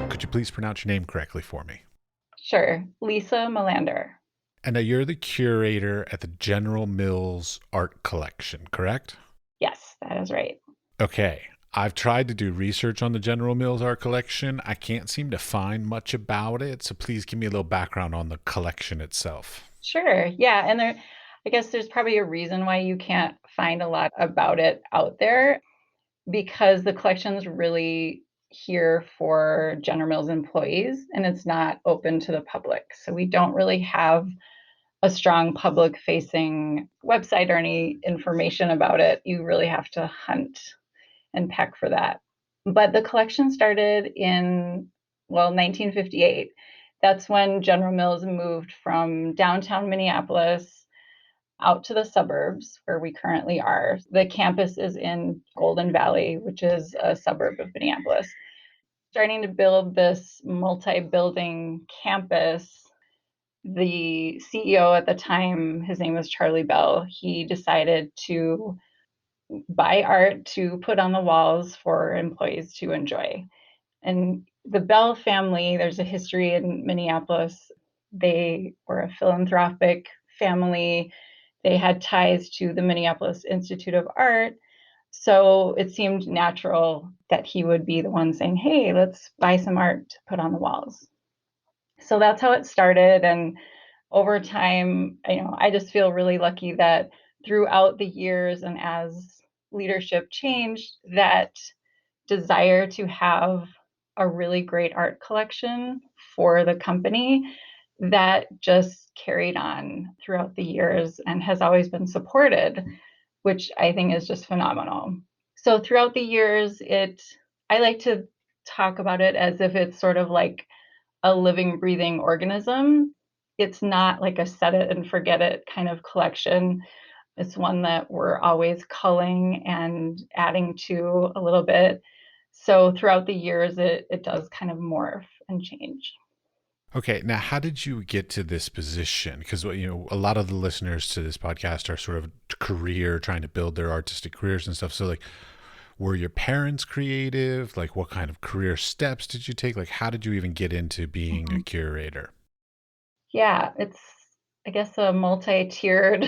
Could you please pronounce your name correctly for me? Sure. Lisa Melander. And now you're the curator at the General Mills Art Collection, correct? Yes, that is right. Okay. I've tried to do research on the General Mills Art Collection. I can't seem to find much about it, so please give me a little background on the collection itself. Sure. Yeah. And I guess there's probably a reason why you can't find a lot about it out there because the collection's really here for General Mills employees and it's not open to the public. So we don't really have a strong public facing website or any information about it. You really have to hunt and peck for that. But the collection started in, well, 1958. That's when General Mills moved from downtown Minneapolis out to the suburbs where we currently are. The campus is in Golden Valley, which is a suburb of Minneapolis. Starting to build this multi building campus, the CEO at the time, his name was Charlie Bell, he decided to buy art to put on the walls for employees to enjoy. And the Bell family, there's a history in Minneapolis. They were a philanthropic family. They had ties to the Minneapolis Institute of Art. So it seemed natural that he would be the one saying, hey, let's buy some art to put on the walls. So that's how it started. And over time, I just feel really lucky that throughout the years and as leadership changed, that desire to have a really great art collection for the company that just carried on throughout the years and has always been supported, which I think is just phenomenal. So throughout the years, I like to talk about it as if it's sort of like a living, breathing organism. It's not like a set it and forget it kind of collection. It's one that we're always culling and adding to a little bit. So throughout the years, it does kind of morph and change. Okay, now how did you get to this position? Because a lot of the listeners to this podcast are sort of career trying to build their artistic careers and stuff. So like, were your parents creative? Like, what kind of career steps did you take? Like, how did you even get into being a Mhm. curator? Yeah, it's, I guess, a multi tiered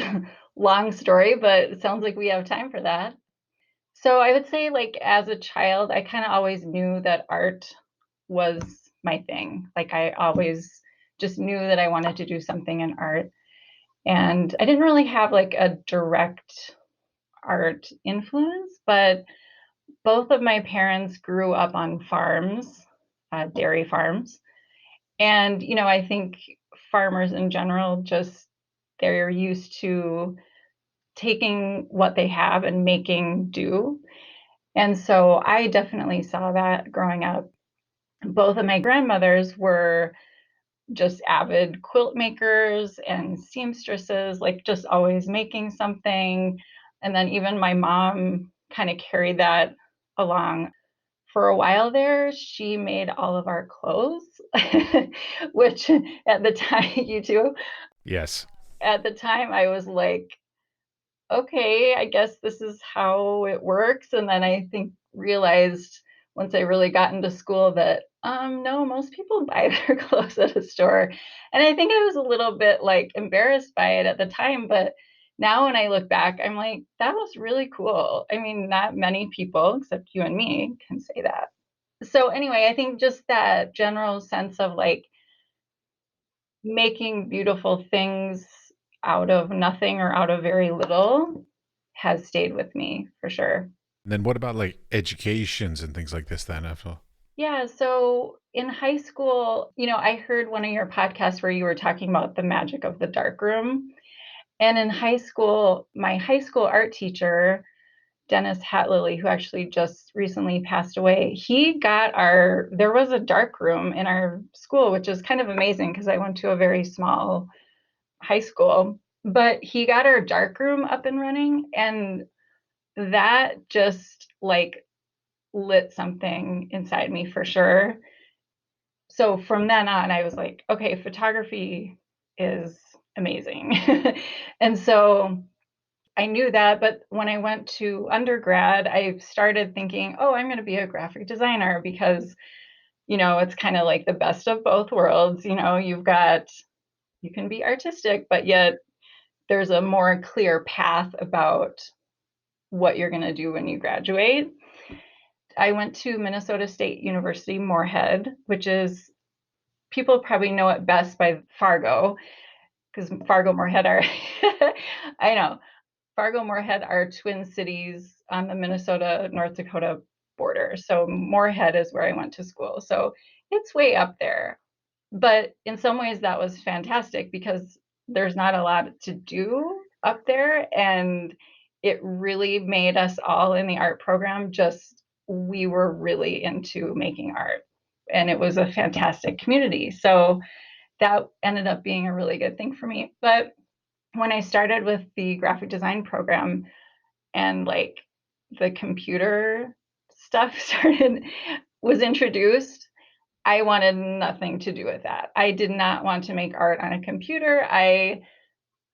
long story, but it sounds like we have time for that. So I would say, like, as a child, I kind of always knew that art was my thing. Like, I always just knew that I wanted to do something in art. And I didn't really have like a direct art influence, but both of my parents grew up on farms, dairy farms. And, I think farmers in general just, they're used to taking what they have and making do. And so I definitely saw that growing up. Both of my grandmothers were just avid quilt makers and seamstresses, like just always making something. And then even my mom kind of carried that along. For a while there, she made all of our clothes, which at the time, you too, Yes. at the time I was like, okay, I guess this is how it works. And then I think realized once I really got into school that no, most people buy their clothes at a store. And I think I was a little bit like embarrassed by it at the time, but now when I look back, I'm like, that was really cool. I mean, not many people except you and me can say that. So anyway, I think just that general sense of like making beautiful things out of nothing or out of very little has stayed with me for sure. And then what about like educations and things like this then after? Yeah, so in high school, I heard one of your podcasts where you were talking about the magic of the dark room. And in high school, my high school art teacher, Dennis Hatlily, who actually just recently passed away, there was a dark room in our school, which is kind of amazing because I went to a very small high school. But he got our dark room up and running, and that just like lit something inside me for sure. So from then on, I was like, okay, photography is amazing. And so I knew that, but when I went to undergrad, I started thinking, oh, I'm going to be a graphic designer because, it's kind of like the best of both worlds. You can be artistic, but yet there's a more clear path about what you're going to do when you graduate. I went to Minnesota State University Moorhead, which is, people probably know it best by Fargo, because Fargo Moorhead are, I know, Fargo Moorhead are twin cities on the Minnesota North Dakota border. So Moorhead is where I went to school. So it's way up there. But in some ways, that was fantastic because there's not a lot to do up there. And it really made us all in the art program just, we were really into making art. And it was a fantastic community. So that ended up being a really good thing for me. But when I started with the graphic design program and like the computer stuff was introduced, I wanted nothing to do with that. I did not want to make art on a computer. I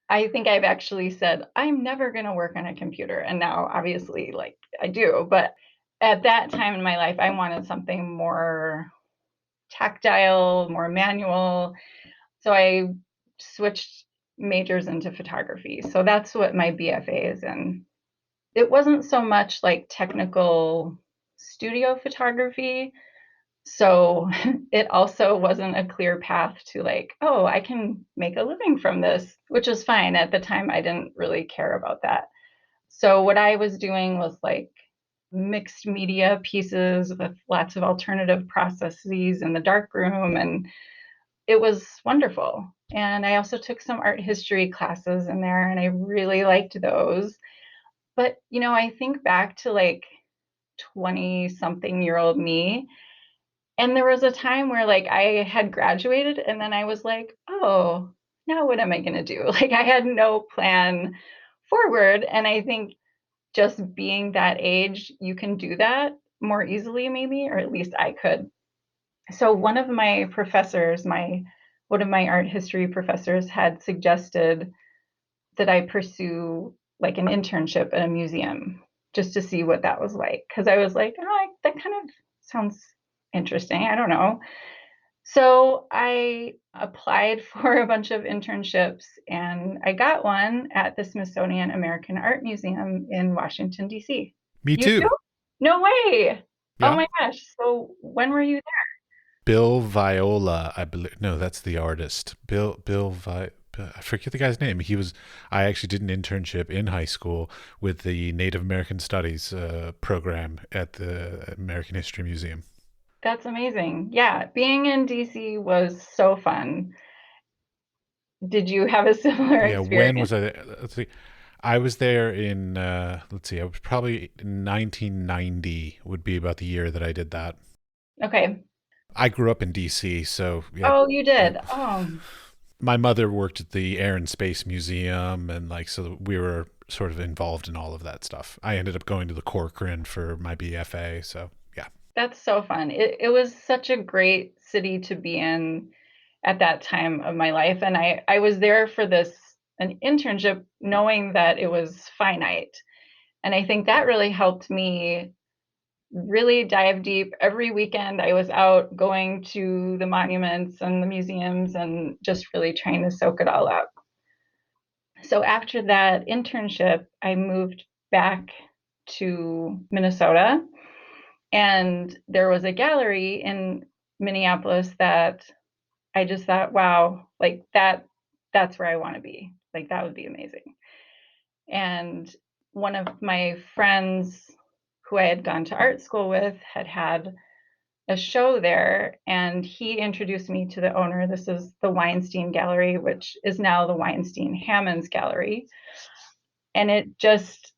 think I've actually said I'm never going to work on a computer, and now obviously like I do, but at that time in my life I wanted something more tactile, more manual. So I switched majors into photography. So that's what my BFA is in. It wasn't so much like technical studio photography. So it also wasn't a clear path to like, oh, I can make a living from this, which is fine. At the time, I didn't really care about that. So what I was doing was like mixed media pieces with lots of alternative processes in the darkroom, and it was wonderful. And I also took some art history classes in there, and I really liked those. But, I think back to like 20 something year old me, and there was a time where like I had graduated and then I was like, oh, now what am I going to do? Like I had no plan forward. And I think just being that age, you can do that more easily, maybe, or at least I could. So one of my art history professors had suggested that I pursue like an internship at a museum just to see what that was like. Cause I was like, oh, that kind of sounds interesting. I don't know. So I applied for a bunch of internships and I got one at the Smithsonian American Art Museum in Washington, D.C. Me You too? too. No way. Oh Yeah. my gosh. So when were you Bill Viola, I believe. No, that's the artist. I forget the guy's name. I actually did an internship in high school with the Native American Studies program at the American History Museum. That's amazing. Yeah, being in DC was so fun. Did you have a similar Yeah, when experience? was I there? Let's see. I was there in, let's see, I was probably 1990 would be about the year that I did that. Okay. I grew up in DC, so yeah. Oh, you uh, did. Oh, My mother worked at the Air and Space Museum, and like, so we were sort of involved in all of that stuff. I ended up going to the Corcoran for my BFA, so yeah. that's so fun. It was such a great city to be in at that time of my life. And I was there for an internship knowing that it was finite. And I think that really helped me really dive deep. Every weekend I was out going to the monuments and the museums and just really trying to soak it all up. So after that internship, I moved back to Minnesota, and there was a gallery in Minneapolis that I just thought, wow, like that's where I want to be. Like that would be amazing. And one of my friends who I had gone to art school with had a show there, and he introduced me to the owner. This is the Weinstein Gallery, which is now the Weinstein Hammonds Gallery. And it just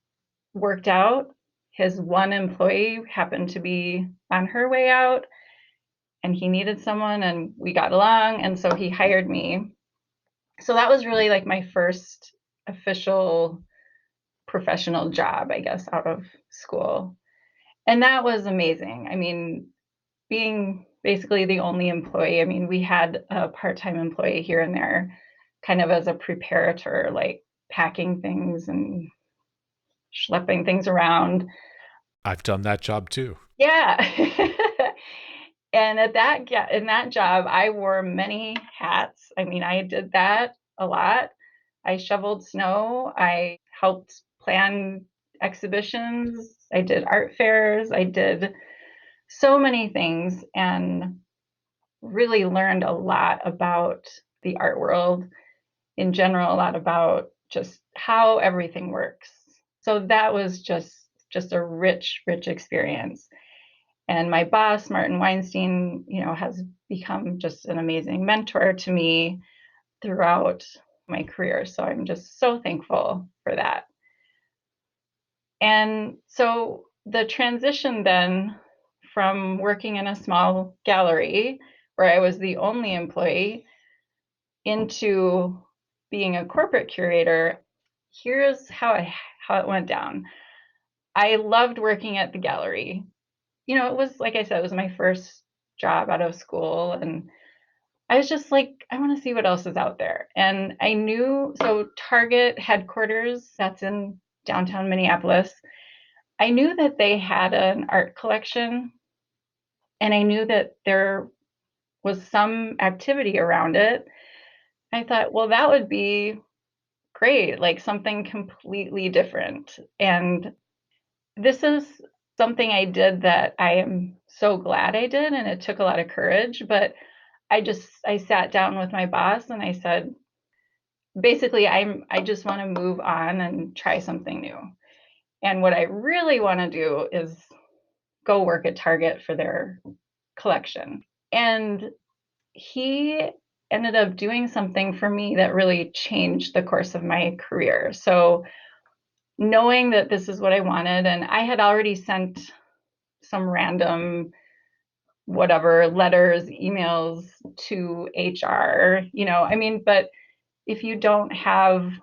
worked out. His one employee happened to be on her way out, and he needed someone, and we got along. And so he hired me. So that was really like my first official professional job, I guess, out of school. And that was amazing. I mean, being basically the only employee, I mean, we had a part time employee here and there, kind of as a preparator, like packing things and schlepping things around. I've done that job too. Yeah. And in that job, I wore many hats. I mean, I did that a lot. I shoveled snow. I helped plan exhibitions. I did art fairs. I did so many things and really learned a lot about the art world in general, a lot about just how everything works. So that was just a rich experience. And my boss, Martin Weinstein, has become just an amazing mentor to me throughout my career. So I'm just so thankful for that. And so the transition then from working in a small gallery where I was the only employee into being a corporate curator, here's how it went down. I loved working at the gallery. It was, like I said, it was my first job out of school, and I was just like, I want to see what else is out there. And I knew, so Target headquarters, that's in downtown Minneapolis. I knew that they had an art collection, and I knew that there was some activity around it. I thought, well, that would be great, like something completely different. And this is something I did that I am so glad I did, and it took a lot of courage, but I sat down with my boss and I said, basically, I just want to move on and try something new. And what I really want to do is go work at Target for their collection. And he ended up doing something for me that really changed the course of my career. So knowing that this is what I wanted, and I had already sent some random whatever letters, emails to HR, I mean, but if you don't have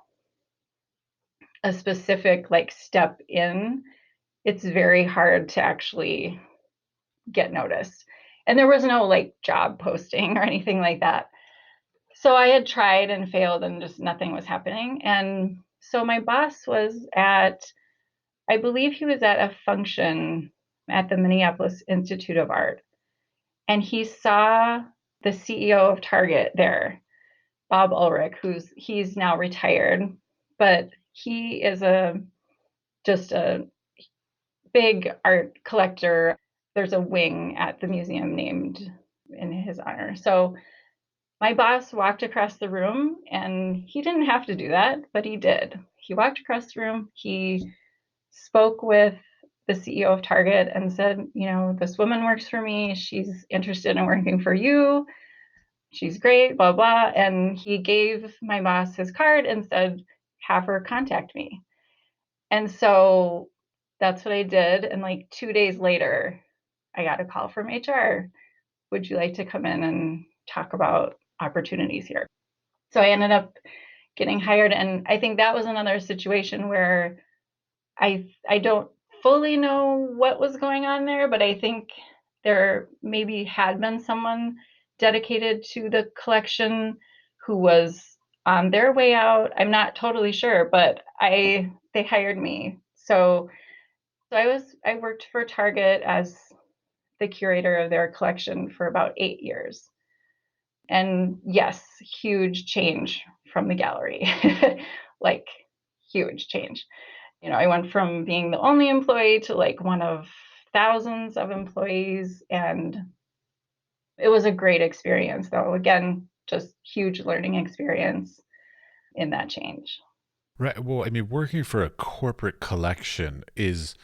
a specific like step in, it's very hard to actually get noticed. And there was no like job posting or anything like that. So I had tried and failed and just nothing was happening. And so my boss was I believe he was at a function at the Minneapolis Institute of Art. And he saw the CEO of Target there, Bob Ulrich, he's now retired, but he is just a big art collector. There's a wing at the museum named in his honor. So my boss walked across the room, and he didn't have to do that, but he did. He walked across the room. He spoke with the CEO of Target and said, this woman works for me. She's interested in working for you. She's great, blah, blah. And he gave my boss his card and said, have her contact me. And so that's what I did. And like 2 days later, I got a call from HR. Would you like to come in and talk about opportunities here? So I ended up getting hired. And I think that was another situation where I don't fully know what was going on there, but I think there maybe had been someone dedicated to the collection who was on their way out. I'm not totally sure, but they hired me. So I worked for Target as the curator of their collection for about 8 years. And yes, huge change from the gallery. Like huge change. I went from being the only employee to like one of thousands of employees, and it was a great experience though. Again, just huge learning experience in that change. Right. Well, I mean, working for a corporate collection is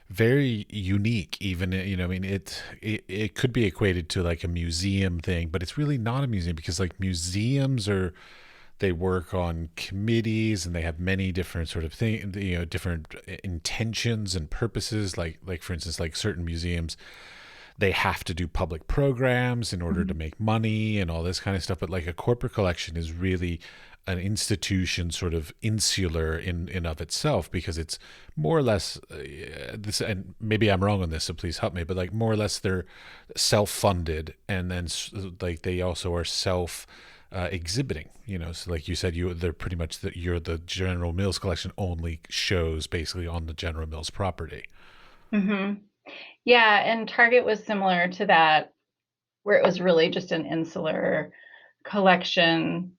very unique. Even I mean, it could be equated to like a museum thing, but it's really not a museum because like museums they work on committees and they have many different sort of things, different intentions and purposes. Like for instance, like certain museums, they have to do public programs in order to Mhm. make money and all this kind of stuff. But like a corporate collection is really an institution sort of insular in of itself because it's more or less this, and maybe I'm wrong on this, so please help me, but like more or less they're self-funded, and then like they also are self exhibiting. So like you said, they're pretty much you're the General Mills collection only shows basically on the General Mills property. Hmm. Yeah, and Target was similar to that, where it was really just an insular collection.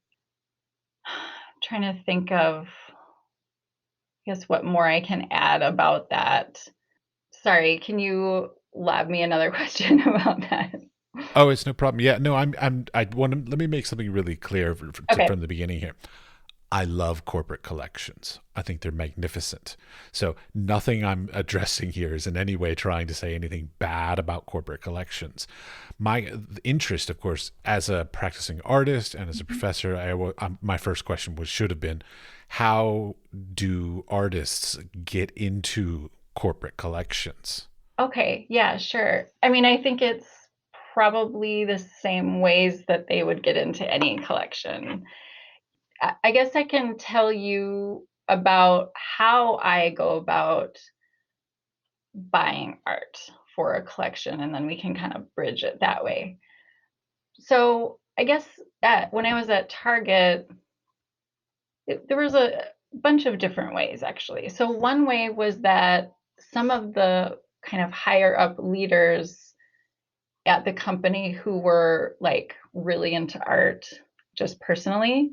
Trying to think of, I guess, what more I can add about that. Sorry, can you lob me another question about that? Oh, it's no problem. Yeah, no, I want to let me make something really clear Okay. from the beginning here. I love corporate collections. I think they're magnificent. So nothing I'm addressing here is in any way trying to say anything bad about corporate collections. My interest, of course, as a practicing artist and as a professor, my first question should have been, how do artists get into corporate collections? Okay, yeah, sure. I mean, I think it's probably the same ways that they would get into any collection. I guess I can tell you about how I go about buying art for a collection, and then we can kind of bridge it that way. So I guess when I was at Target, there was a bunch of different ways actually. So one way was that some of the kind of higher up leaders at the company who were like really into art just personally,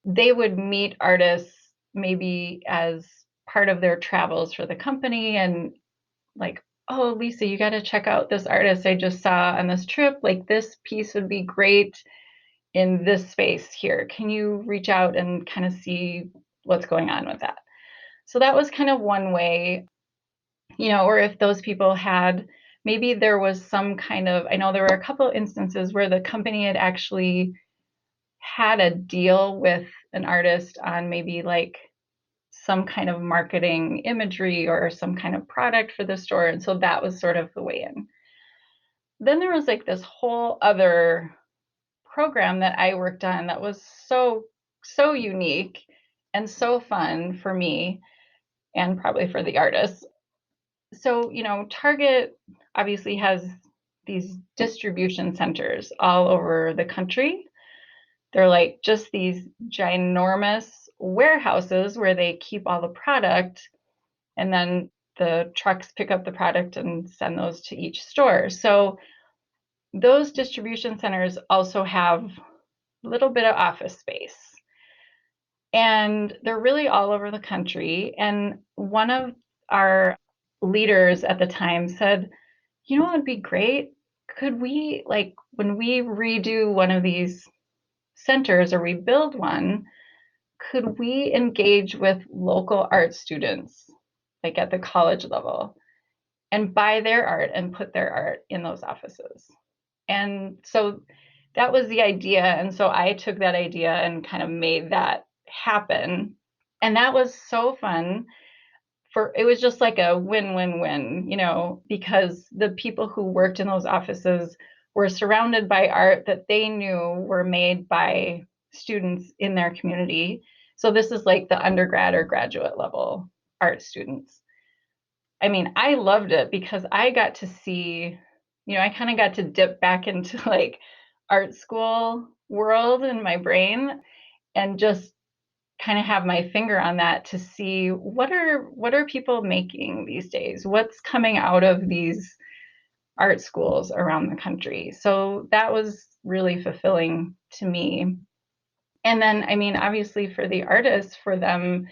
they would meet artists maybe as part of their travels for the company and like, oh, Lisa, you got to check out this artist I just saw on this trip. Like, this piece would be great in this space here. Can you reach out and kind of see what's going on with that? So that was kind of one way, or if those people had, maybe there was some kind of, I know there were a couple instances where the company had actually had a deal with an artist on maybe like some kind of marketing imagery or some kind of product for the store. And so that was sort of the way in. Then there was like this whole other program that I worked on that was so unique and so fun for me and probably for the artists. So, Target obviously has these distribution centers all over the country. They're like just these ginormous warehouses where they keep all the product, and then the trucks pick up the product and send those to each store. So those distribution centers also have a little bit of office space. And they're really all over the country. And one of our leaders at the time said, what would be great? Could we, like, when we redo one of these centers or we build one, could we engage with local art students, like at the college level, and buy their art and put their art in those offices? And so that was the idea. And so I took that idea and kind of made that happen. And that was so fun. It was just like a win-win-win, because the people who worked in those offices were surrounded by art that they knew were made by students in their community. So this is like the undergrad or graduate level art students. I mean, I loved it because I got to see, I kind of got to dip back into like art school world in my brain and just kind of have my finger on that to see what are people making these days? What's coming out of these art schools around the country? So that was really fulfilling to me. And then, I mean, obviously for the artists, for them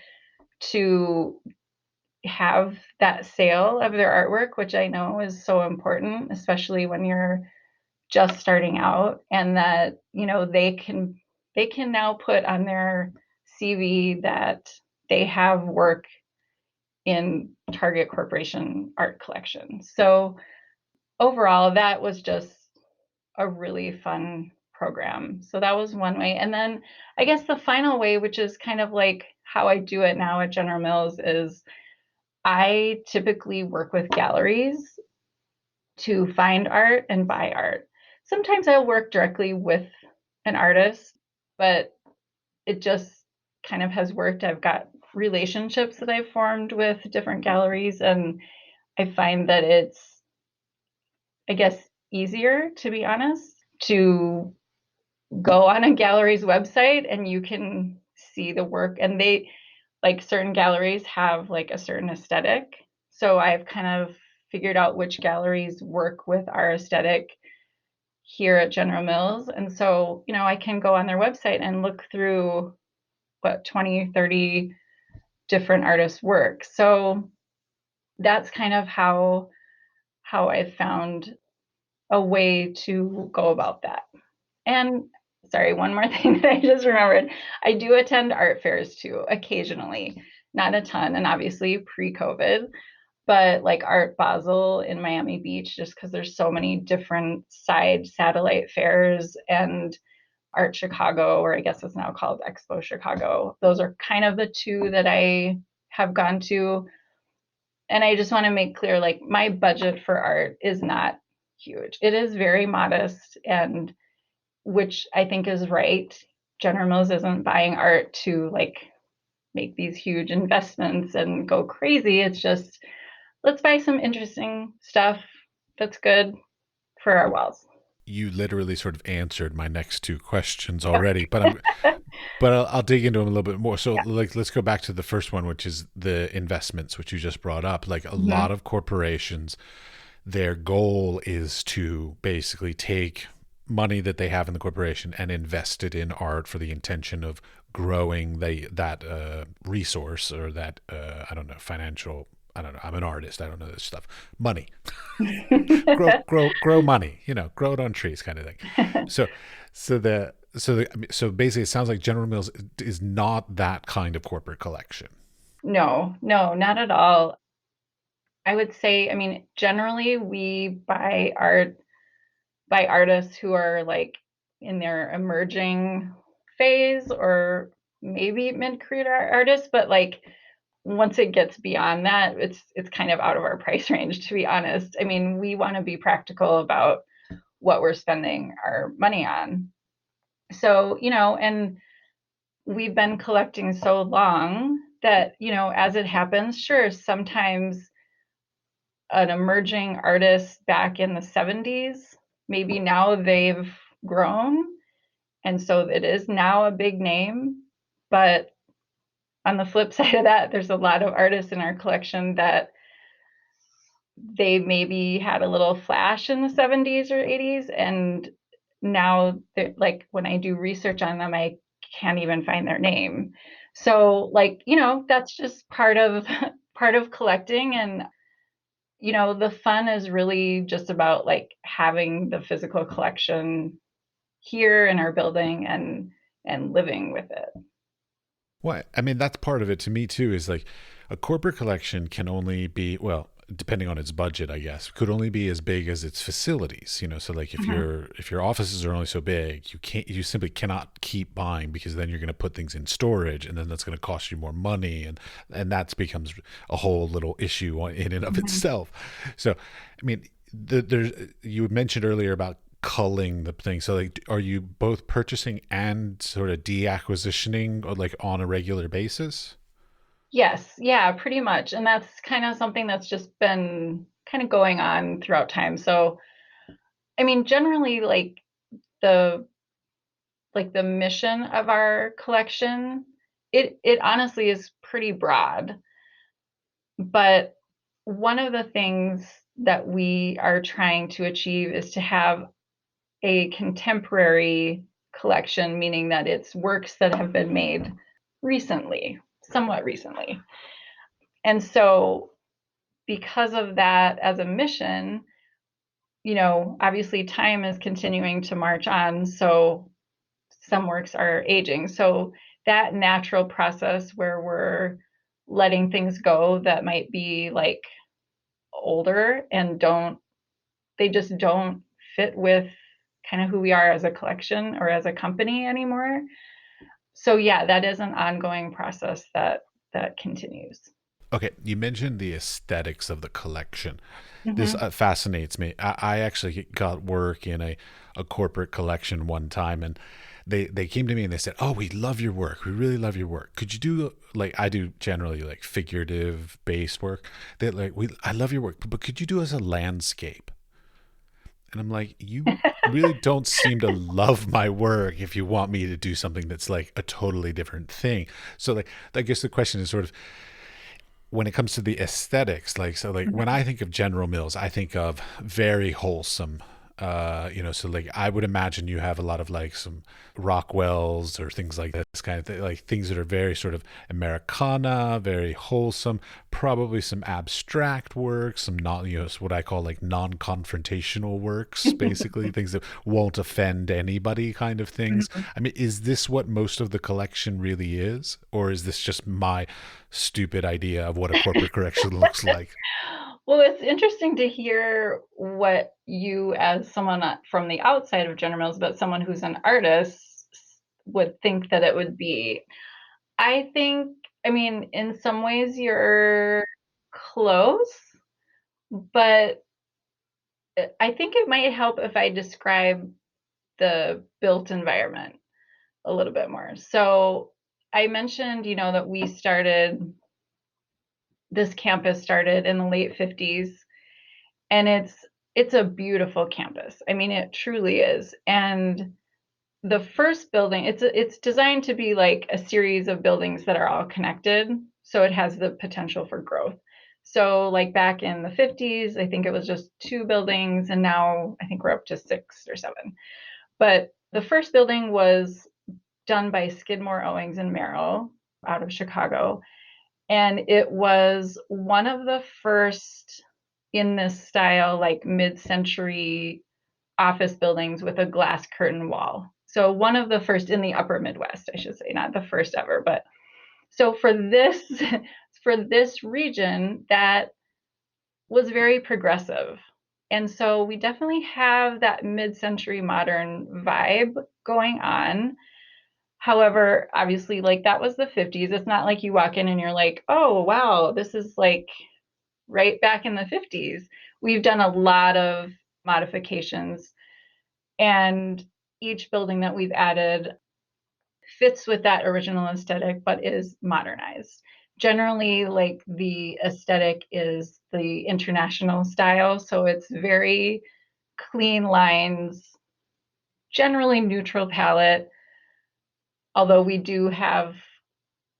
to have that sale of their artwork, which I know is so important, especially when you're just starting out, and that, they can now put on their CV that they have work in Target Corporation art collection. So overall, that was just a really fun program. So that was one way. And then I guess the final way, which is kind of like how I do it now at General Mills, is I typically work with galleries to find art and buy art. Sometimes I'll work directly with an artist, but it just kind of has worked. I've got relationships that I've formed with different galleries, and I find that it's, I guess, easier, to be honest, to go on a gallery's website and you can see the work, and they like certain galleries have like a certain aesthetic. So I've kind of figured out which galleries work with our aesthetic here at General Mills. And so, I can go on their website and look through what 20, 30 different artists' work. So that's kind of how I found a way to go about that. And sorry, one more thing that I just remembered. I do attend art fairs too, occasionally, not a ton, and obviously pre-COVID, but like Art Basel in Miami Beach, just because there's so many different side satellite fairs, and Art Chicago, or I guess it's now called Expo Chicago. Those are kind of the two that I have gone to. And I just want to make clear, like, my budget for art is not huge. It is very modest, and which I think is right. General Mills isn't buying art to like make these huge investments and go crazy. It's just, let's buy some interesting stuff that's good for our walls. You literally sort of answered my next two questions already, but I'll dig into them a little bit more. So, Yeah. like, let's go back to the first one, which is the investments, which you just brought up. Like, a Mm-hmm. lot of corporations, their goal is to basically take money that they have in the corporation and invest it in art for the intention of growing that resource, or that I don't know, financial. I don't know. I'm an artist. I don't know this stuff. Money, grow money. Grow it on trees, kind of thing. So, so basically, it sounds like General Mills is not that kind of corporate collection. No, no, not at all. I would say, I mean, generally we buy art by artists who are like in their emerging phase, or maybe mid-career artists, but like once it gets beyond that, it's kind of out of our price range, to be honest. I mean, we want to be practical about what we're spending our money on. So, and we've been collecting so long that, as it happens, sure, sometimes an emerging artist back in the 70s, maybe now they've grown. And so it is now a big name. But on the flip side of that, there's a lot of artists in our collection that they maybe had a little flash in the 70s or 80s. And now, like, when I do research on them, I can't even find their name. So, like, that's just part of part of collecting. And the fun is really just about like having the physical collection here in our building, and living with it. What I mean, that's part of it to me too. Is like a corporate collection can only be, well, depending on its budget, I guess, could only be as big as its facilities. So like Mm-hmm. if your offices are only so big, you simply cannot keep buying, because then you're going to put things in storage, and then that's going to cost you more money, and that becomes a whole little issue in and of Mm-hmm. itself. So, I mean, there's you mentioned earlier about culling the thing. So, like, are you both purchasing and sort of deacquisitioning, or like on a regular basis? Yes, yeah, pretty much. And that's kind of something that's just been kind of going on throughout time. So, I mean, generally, the the mission of our collection, it honestly is pretty broad. But one of the things that we are trying to achieve is to have a contemporary collection, meaning that it's works that have been made recently, somewhat recently. And so, because of that, as a mission, obviously time is continuing to march on. So, some works are aging. So, that natural process where we're letting things go that might be like older and they just don't fit with kind of who we are as a collection or as a company anymore. So yeah, that is an ongoing process that continues. Okay, you mentioned the aesthetics of the collection. This Mm-hmm. fascinates me. I actually got work in a corporate collection one time, and they came to me and they said, "Oh, we love your work. We really love your work. Could you do, like, I do generally like figurative based work? They like, we I love your work, but could you do as a landscape?" And I'm like, you really don't seem to love my work if you want me to do something that's like a totally different thing. So like I guess the question is sort of when it comes to the aesthetics, like so like when I think of General Mills, I think of very wholesome. So like I would imagine you have a lot of like some Rockwells or things like this kind of thing, like things that are very sort of Americana, very wholesome, probably some abstract work, some not, what I call like non-confrontational works, basically things that won't offend anybody kind of things. Mhm. I mean, is this what most of the collection really is? Or is this just my stupid idea of what a corporate collection looks like? Well, it's interesting to hear what you, as someone from the outside of General Mills, but someone who's an artist, would think that it would be. I think, I mean, in some ways you're close, but I think it might help if I describe the built environment a little bit more. So I mentioned, that this campus started in the late 50s, and it's a beautiful campus. I mean, it truly is. And the first building, it's designed to be like a series of buildings that are all connected, so it has the potential for growth. So like back in the 50s, I think it was just two buildings, and now I think we're up to six or seven. But the first building was done by Skidmore, Owings and Merrill out of Chicago, and it was one of the first in this style, like mid-century office buildings with a glass curtain wall. So one of the first in the upper Midwest, I should say, not the first ever, but so for this for this region, that was very progressive. And so we definitely have that mid-century modern vibe going on. However, obviously, like that was the 50s. It's not like you walk in and you're like, oh, wow, this is like right back in the 50s. We've done a lot of modifications, and each building that we've added fits with that original aesthetic but is modernized. Generally, like the aesthetic is the international style, so it's very clean lines, generally neutral palette, although we do have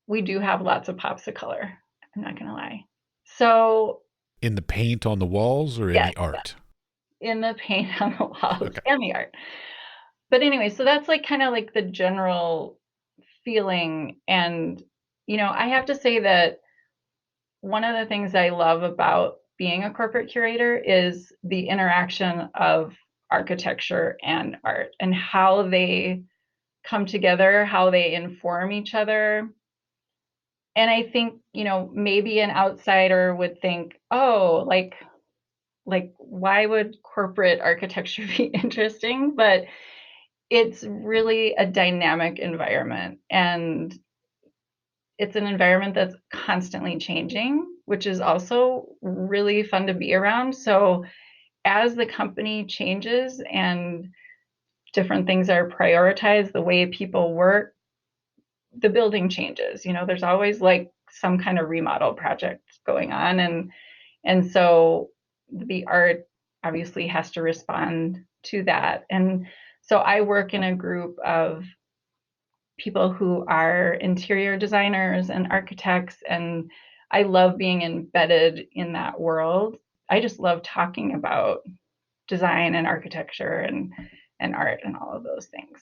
lots of pops of color. I'm not gonna lie. So In the paint on the walls or in yes, the art? in the paint on the walls Okay. and the art. But anyway, so that's like kind of like the general feeling. And I have to say that one of the things I love about being a corporate curator is the interaction of architecture and art and how they come together, how they inform each other. And I think, maybe an outsider would think, oh, like why would corporate architecture be interesting? But it's really a dynamic environment, and it's an environment that's constantly changing, which is also really fun to be around. So as the company changes and different things are prioritized, the way people work, the building changes. There's always like some kind of remodel project going on, and so the art obviously has to respond to that. And so I work in a group of people who are interior designers and architects, and I love being embedded in that world. I just love talking about design and architecture and art and all of those things.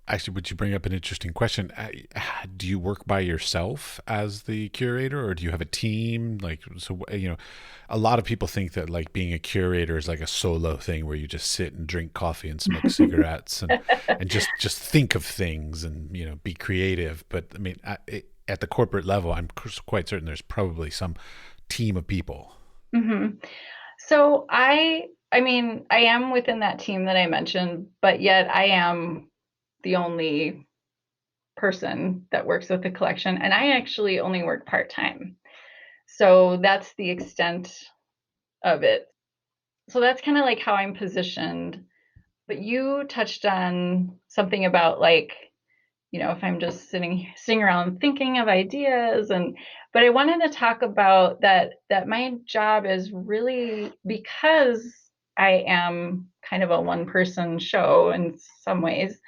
Actually, would you bring up an interesting question? Do you work by yourself as the curator, or do you have a team? Like, so a lot of people think that like being a curator is like a solo thing where you just sit and drink coffee and smoke cigarettes and just think of things and be creative. But I mean, at the corporate level, I'm quite certain there's probably some team of people. Hmm. So I mean, I am within that team that I mentioned, but yet I am the only person that works with the collection, and I actually only work part-time. So that's the extent of it. So that's kind of like how I'm positioned. But you touched on something about like, if I'm just sitting around thinking of ideas, but I wanted to talk about that my job is really because I am kind of a one person show in some ways.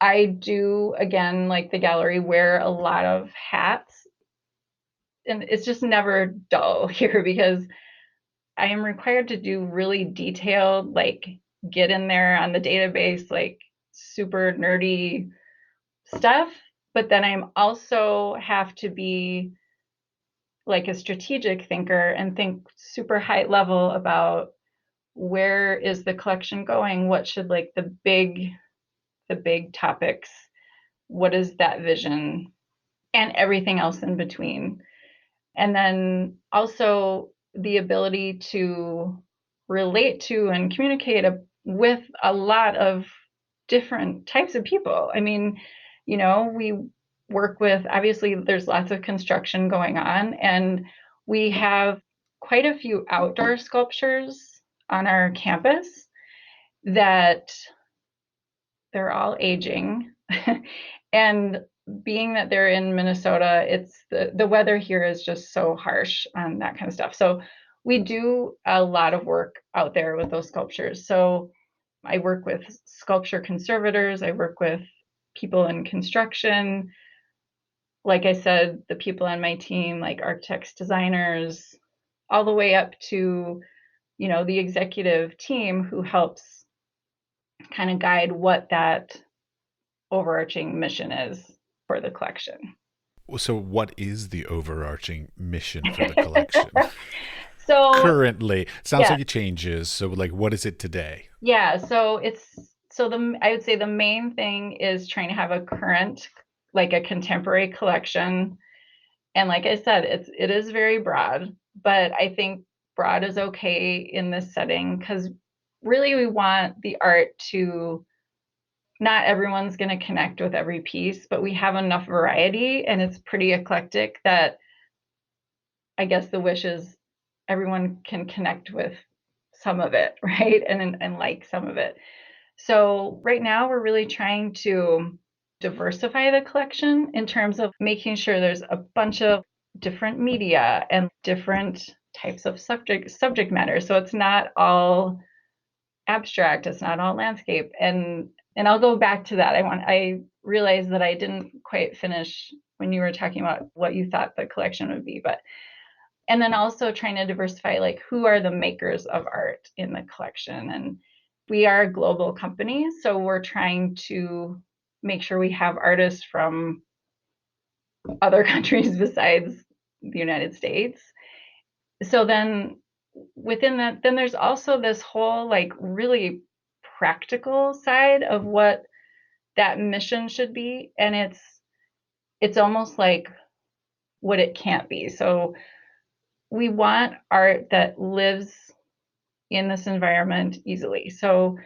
I do, again, like the gallery, wear a lot of hats, and it's just never dull here because I am required to do really detailed, like get in there on the database, like super nerdy stuff. But then I'm also have to be like a strategic thinker and think super high level about where is the collection going? What should like the big topics? What is that vision? And everything else in between. And then also the ability to relate to and communicate with a lot of different types of people. I mean, we work with, obviously, there's lots of construction going on, and we have quite a few outdoor sculptures on our campus that they're all aging. And being that they're in Minnesota, it's the weather here is just so harsh on that kind of stuff. So we do a lot of work out there with those sculptures. So I work with sculpture conservators, I work with people in construction. Like I said, the people on my team, like architects, designers, all the way up to, the executive team who helps kind of guide what that overarching mission is for the collection. So, what is the overarching mission for the collection? So, Currently, sounds yeah, like it changes. So, like, what is it today? yeah. So I would say the main thing is trying to have a current, like a contemporary collection. And like I said, it is very broad, but I think broad is okay in this setting because really we want the art to, not everyone's going to connect with every piece, but we have enough variety and it's pretty eclectic that I guess the wish is everyone can connect with some of it, right? And like some of it. So right now we're really trying to diversify the collection in terms of making sure there's a bunch of different media and different types of subject matter. So it's not all abstract, it's not all landscape. And I'll go back to that. I realized that I didn't quite finish when you were talking about what you thought the collection would be, but and then also trying to diversify, like who are the makers of art in the collection. And we are a global company, so we're trying to make sure we have artists from other countries besides the United States. So then within that, then there's also this whole like really practical side of what that mission should be, and it's almost like what it can't be. So we want art that lives in this environment easily. So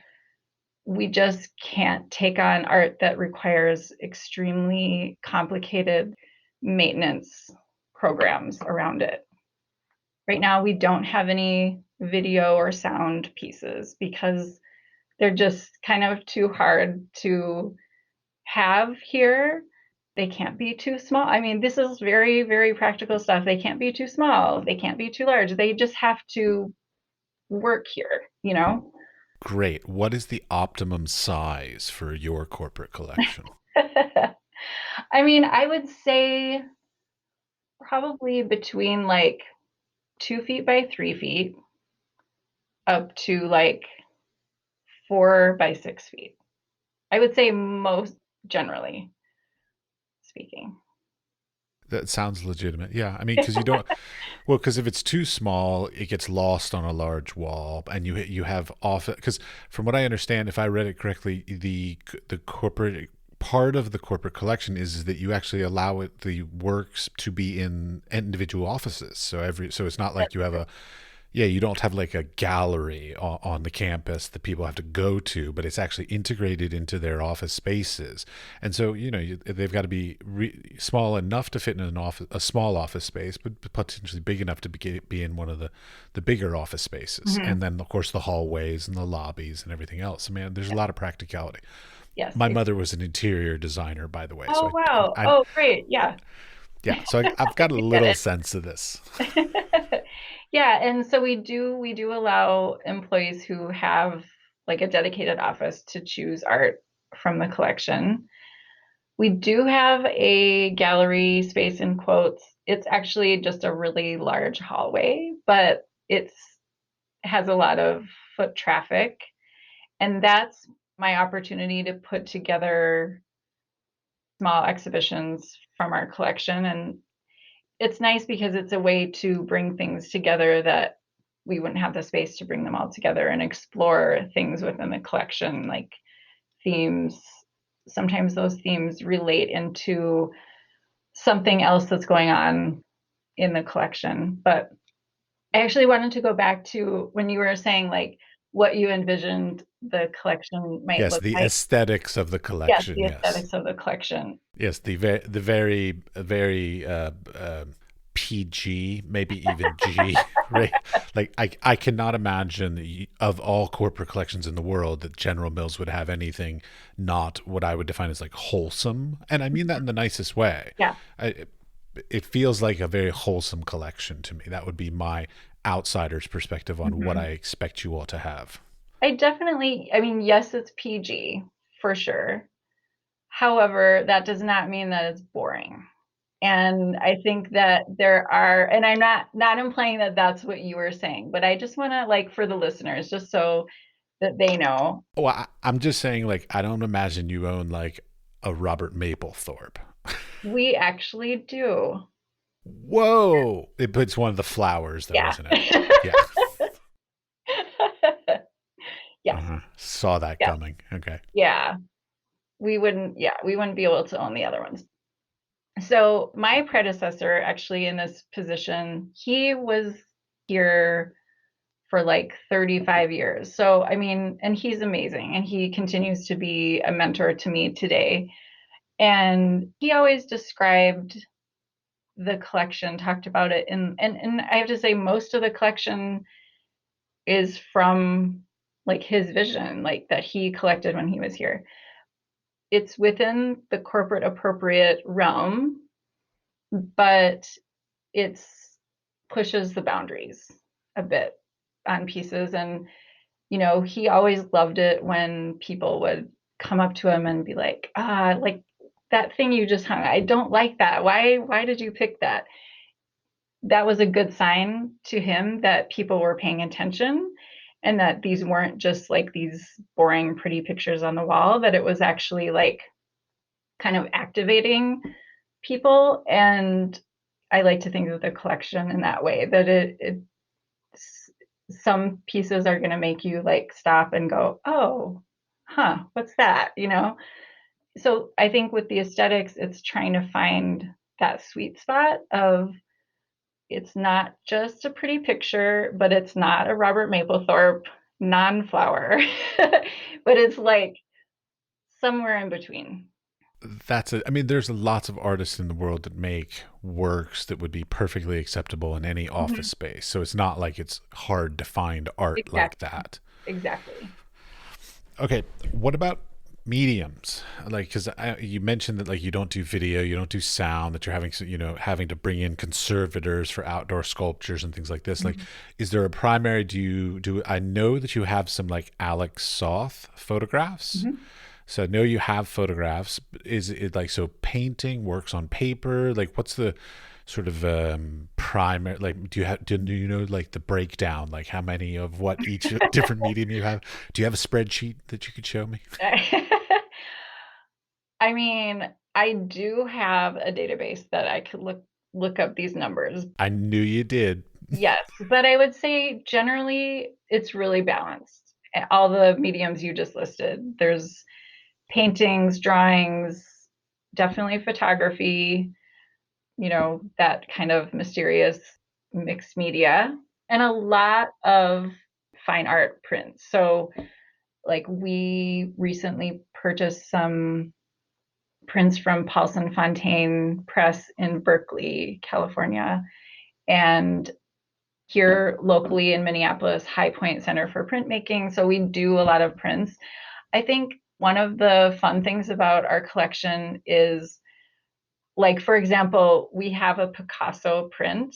we just can't take on art that requires extremely complicated maintenance programs around it. Right now, we don't have any video or sound pieces because they're just kind of too hard to have here. They can't be too small. I mean, this is very, very practical stuff. They can't be too small. They can't be too large. They just have to work here. Great. What is the optimum size for your corporate collection? I mean, I would say probably between like 2 feet by 3 feet up to like 4 by 6 feet. I would say most generally speaking. That sounds legitimate. Yeah. I mean, because you don't, well, because if it's too small, it gets lost on a large wall, and you have often, because from what I understand, if I read it correctly, the corporate part of the corporate collection is that you actually allow the works to be in individual offices. So it's not like you have a, yeah, you don't have like a gallery on the campus that people have to go to, but it's actually integrated into their office spaces. And so, they've got to be small enough to fit in a small office space, but potentially big enough to be in one of the bigger office spaces. Mm-hmm. And then, of course, the hallways and the lobbies and everything else. I mean, there's a lot of practicality. Yes. My mother was an interior designer, by the way. Oh, So wow. I Oh, great. Yeah. Yeah, so I've got a You get little sense of this. it. Yeah, and so we do allow employees who have like a dedicated office to choose art from the collection. We do have a gallery space in quotes. It's actually just a really large hallway, but it's has a lot of foot traffic. And that's my opportunity to put together small exhibitions from our collection. And it's nice because it's a way to bring things together that we wouldn't have the space to bring them all together and explore things within the collection, like themes. Sometimes those themes relate into something else that's going on in the collection. But I actually wanted to go back to when you were saying like what you envisioned the collection might Yes, look the like. aesthetics of the Yes, collection. the Yes, aesthetics of the collection. yes, the very PG, maybe even G, right? Like I cannot imagine of all corporate collections in the world that General Mills would have anything not what I would define as like wholesome, and I mean that in the nicest way. Yeah. I, it feels like a very wholesome collection to me. That would be my outsider's perspective on what I Mhm. expect you all to have. I mean, yes, it's PG for sure. However, that does not mean that it's boring. And I think that there are, and I'm not implying that that's what you were saying, but I just want to like for the listeners, just so that they know, Oh, I'm just saying, like, I don't imagine you own like a Robert Mapplethorpe. we actually do. Whoa! It's one of the flowers, though, Yeah. isn't it? Yeah. Yes. Saw that Yes. coming. Okay. Yeah. We wouldn't be able to own the other ones. So my predecessor actually in this position, he was here for like 35 years. So, I mean, and he's amazing and he continues to be a mentor to me today. And he always described the collection, talked about it. And I have to say, most of the collection is from like his vision, like that he collected when he was here. It's within the corporate appropriate realm, but it's pushes the boundaries a bit on pieces. And he always loved it when people would come up to him and be like that thing you just hung, I don't like that. Why did you pick that? That was a good sign to him that people were paying attention and that these weren't just like these boring pretty pictures on the wall, that it was actually like kind of activating people. And I like to think of the collection in that way, that it some pieces are going to make you like stop and go, oh, huh, what's that? So I think with the aesthetics, it's trying to find that sweet spot of it's not just a pretty picture, but it's not a Robert Mapplethorpe non-flower, but it's like somewhere in between. I mean, there's lots of artists in the world that make works that would be perfectly acceptable in any office Mhm. space. So it's not like it's hard to find art like Exactly. that. Exactly. Okay, what about mediums? Like, because you mentioned that like you don't do video, you don't do sound, that you're having to bring in conservators for outdoor sculptures and things like this. Like, Mhm. is there a primary? Do I know that you have some like Alex Soth photographs? Mhm. So I know you have photographs. Is it like so painting works on paper? Like, what's the sort of primary, like do you know like the breakdown, like how many of what each different medium you have? Do you have a spreadsheet that you could show me? I mean, I do have a database that I could look up these numbers. I knew you did. Yes, but I would say generally it's really balanced. All the mediums you just listed. There's paintings, drawings, definitely photography, that kind of mysterious mixed media, and a lot of fine art prints. So, like, we recently purchased some prints from Paulson Fontaine Press in Berkeley, California, and here locally in Minneapolis, High Point Center for Printmaking. So we do a lot of prints. I think one of the fun things about our collection is Like, for example, we have a Picasso print.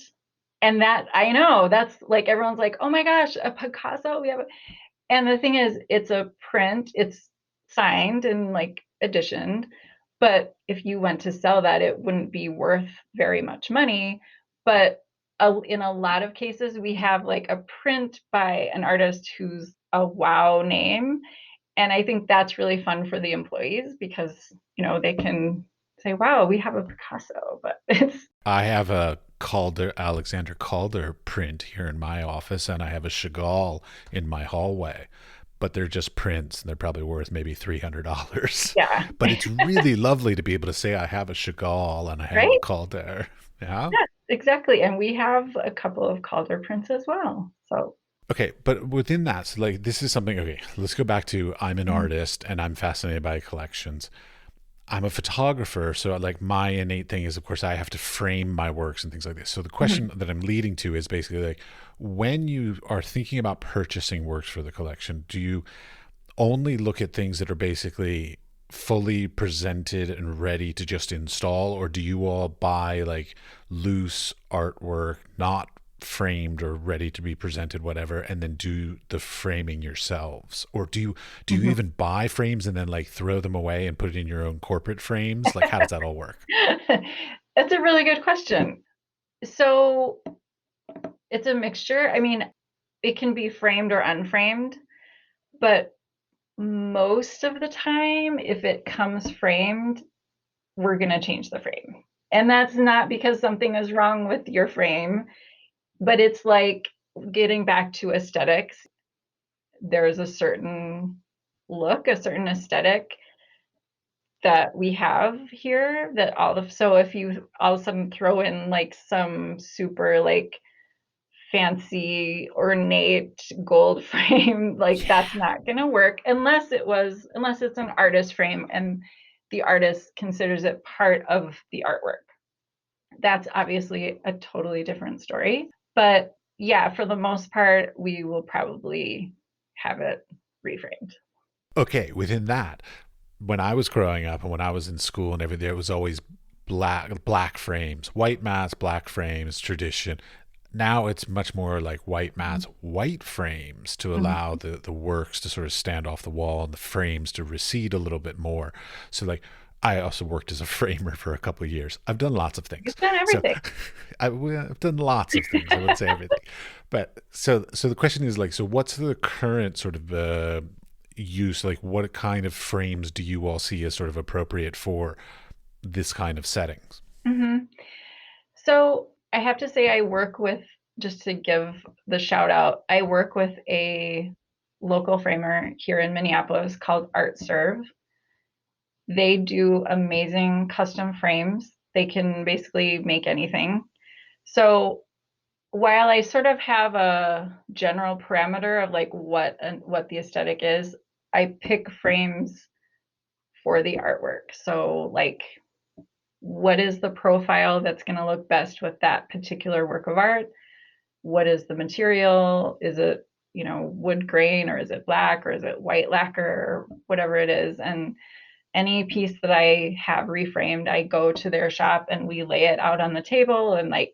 And that, I know, that's like, everyone's like, oh my gosh, a Picasso. And the thing is, it's a print, it's signed and like editioned. But if you went to sell that, it wouldn't be worth very much money. But in a lot of cases, we have like a print by an artist who's a wow name. And I think that's really fun for the employees because, they can say, wow, we have a Picasso, but it's, I have a Calder, Alexander Calder print here in my office, and I have a Chagall in my hallway. But they're just prints, and they're probably worth maybe $300. yeah, But it's really lovely to be able to say I have a Chagall and I have a right? Calder. Yeah. Yes, exactly. And we have a couple of Calder prints as well. So, Okay, but within that, so like this is something. Okay, let's go back to I'm an mhm, artist and I'm fascinated by collections. I'm a photographer, so like my innate thing is, of course, I have to frame my works and things like this. So the question mhm, that I'm leading to is basically like, when you are thinking about purchasing works for the collection, do you only look at things that are basically fully presented and ready to just install, or do you all buy like loose artwork, not framed or ready to be presented, whatever, and then do the framing yourselves? Or do you mhm. even buy frames and then like throw them away and put it in your own corporate frames? Like, how does that all work? That's a really good question. So it's a mixture. I mean, it can be framed or unframed, but most of the time, if it comes framed, we're going to change the frame. And that's not because something is wrong with your frame, but it's like getting back to aesthetics. There's a certain look, a certain aesthetic that we have here that so if you all of a sudden throw in like some super like fancy ornate gold frame, like that's not going to work unless it's an artist frame and the artist considers it part of the artwork. That's obviously a totally different story, but yeah, for the most part we will probably have it reframed. Okay, within that, when I was growing up and when I was in school and everything, it was always black frames, white mats, black frames, tradition. Now it's much more like white mats, white frames to allow Mm-hmm. the works to sort of stand off the wall and the frames to recede a little bit more. So like I also worked as a framer for a couple of years. I've done lots of things. You've done So everything. I've done lots of things. I wouldn't say everything, but so the question is like, so what's the current sort of use? Like, what kind of frames do you all see as sort of appropriate for this kind of settings? Mm-hmm. So I have to say, just to give the shout out, I work with a local framer here in Minneapolis called Art Serve. They do amazing custom frames. They can basically make anything. So while I sort of have a general parameter of like what the aesthetic is, I pick frames for the artwork. So like what is the profile that's going to look best with that particular work of art? What is the material? Is it, wood grain, or is it black, or is it white lacquer, or whatever it is? And any piece that I have reframed, I go to their shop and we lay it out on the table and like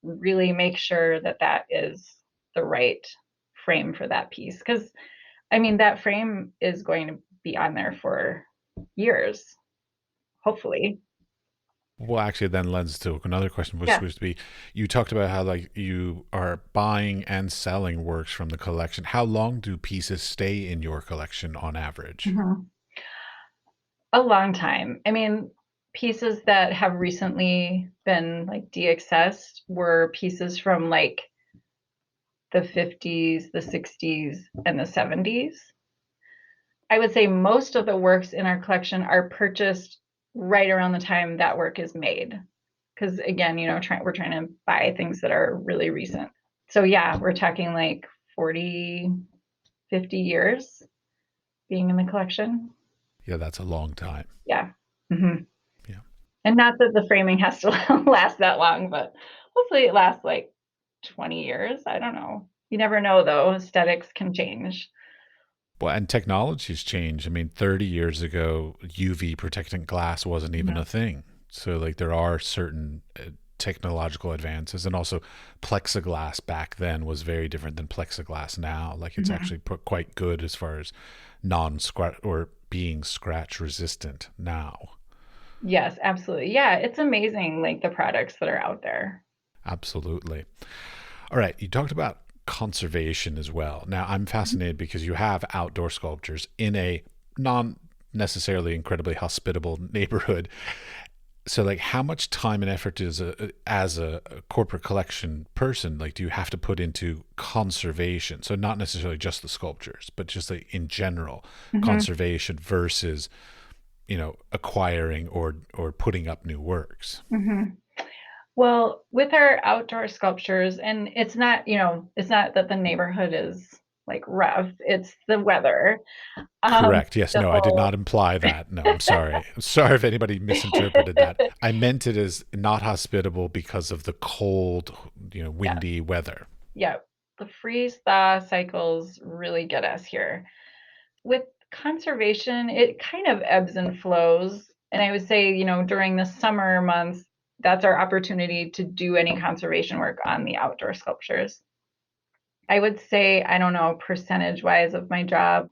really make sure that that is the right frame for that piece. Because I mean, that frame is going to be on there for years, hopefully. Well, actually, then lends to another question, which Yeah. was to be, you talked about how like you are buying and selling works from the collection. How long do pieces stay in your collection on average? Mhm. A long time. I mean, pieces that have recently been like de-accessed were pieces from like the 50s, the 60s, and the 70s. I would say most of the works in our collection are purchased right around the time that work is made. Because again, we're trying to buy things that are really recent. So yeah, we're talking like 40, 50 years being in the collection. Yeah, that's a long time. Yeah. Hmm. Yeah. And not that the framing has to last that long, but hopefully it lasts like 20 years. I don't know. You never know though. Aesthetics can change. Well, and technology's changed. I mean, 30 years ago, UV protectant glass wasn't even Mhm. a thing. So like there are certain technological advances, and also plexiglass back then was very different than plexiglass now. Like it's Mhm. actually put quite good as far as non-scratch or being scratch resistant now. Yes, absolutely. Yeah, it's amazing, like the products that are out there. Absolutely. All right, you talked about conservation as well. Now, I'm fascinated because you have outdoor sculptures in a non necessarily incredibly hospitable neighborhood. So, like, how much time and effort is as a corporate collection person, like, do you have to put into conservation? So, not necessarily just the sculptures, but just like in general, Mhm. conservation versus acquiring or putting up new works. Mhm. Well, with our outdoor sculptures, and it's not that the neighborhood is like rough, it's the weather. Correct. Yes. The No, I did whole not imply that. No, I'm sorry. I'm sorry if anybody misinterpreted that. I meant it as not hospitable because of the cold, Yes, windy weather. yeah, the freeze thaw cycles really get us here. With conservation, it kind of ebbs and flows. And I would say, during the summer months, that's our opportunity to do any conservation work on the outdoor sculptures. I would say, I don't know, percentage wise of my job,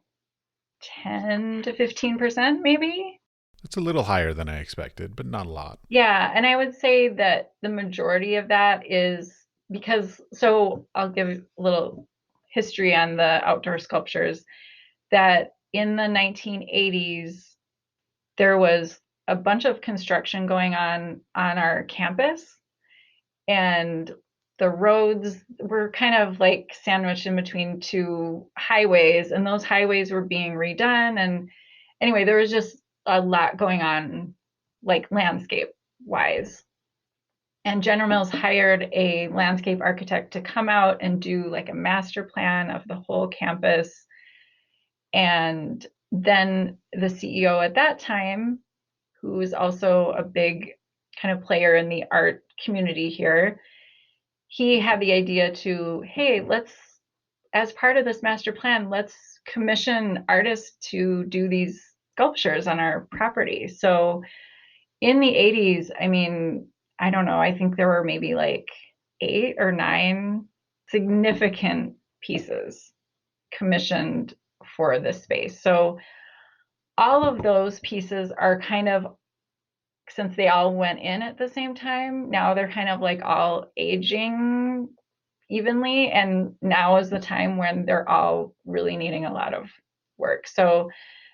10 to 15% maybe. It's a little higher than I expected, but not a lot. Yeah. And I would say that the majority of that is because, so I'll give a little history on the outdoor sculptures that in the 1980s, there was a bunch of construction going on our campus, and the roads were kind of like sandwiched in between two highways, and those highways were being redone. And anyway, there was just a lot going on, like landscape wise. And General Mills hired a landscape architect to come out and do like a master plan of the whole campus. And then the CEO at that time, who is also a big kind of player in the art community here, he had the idea to, hey, as part of this master plan, let's commission artists to do these sculptures on our property. So in the 80s, I mean, I don't know, I think there were maybe like 8 or 9 significant pieces commissioned for this space. So all of those pieces are kind of, since they all went in at the same time, now they're kind of like all aging evenly. And now is the time when they're all really needing a lot of work. So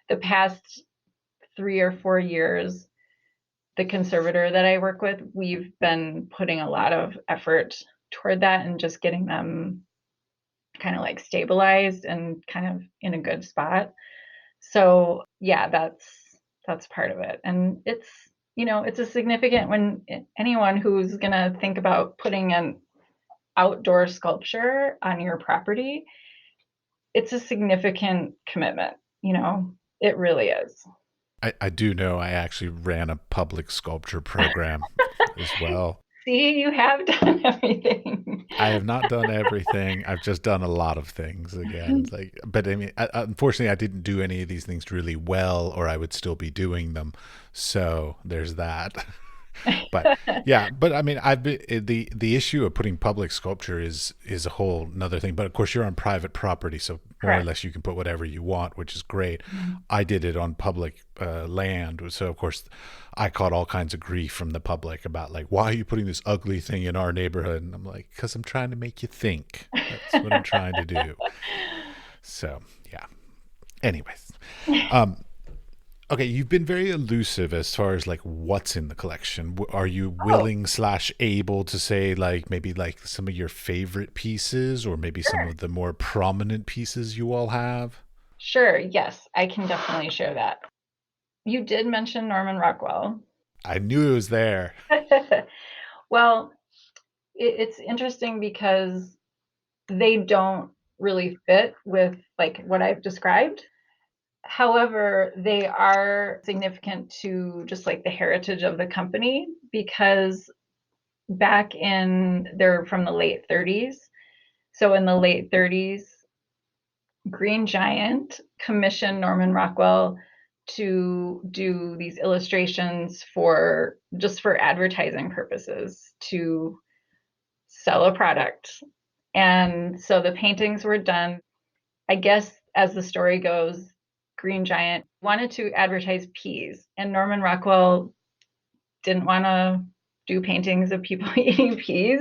the past 3 or 4 years, the conservator that I work with, we've been putting a lot of effort toward that and just getting them kind of like stabilized and kind of in a good spot. So yeah, that's part of it. And it's a significant, when anyone who's going to think about putting an outdoor sculpture on your property, it's a significant commitment, it really is. I do know I actually ran a public sculpture program as well. See, you have done everything. I have not done everything. I've just done a lot of things again. Like, but I mean, unfortunately, I didn't do any of these things really well, or I would still be doing them. So there's that. But yeah, but I mean, I've been the issue of putting public sculpture is a whole another thing. But of course, you're on private property, so more or Correct. less you can put whatever you want, which is great. Mhm. I did it on public land, so of course, I caught all kinds of grief from the public about like, why are you putting this ugly thing in our neighborhood? And I'm like, because I'm trying to make you think. That's what I'm trying to do. So yeah. Anyways, um, okay, you've been very elusive as far as like what's in the collection. Are you Oh, willing slash able to say like maybe like some of your favorite pieces or maybe some sure. of the more prominent pieces you all have? Sure. Yes, I can definitely share that. You did mention Norman Rockwell. I knew it was there. Well, it's interesting because they don't really fit with like what I've described. However, they are significant to just like the heritage of the company, because they're from the late 30s. So in the late 30s, Green Giant commissioned Norman Rockwell to do these illustrations for just for advertising purposes to sell a product. And so the paintings were done. I guess as the story goes, Green Giant wanted to advertise peas, and Norman Rockwell didn't want to do paintings of people eating peas.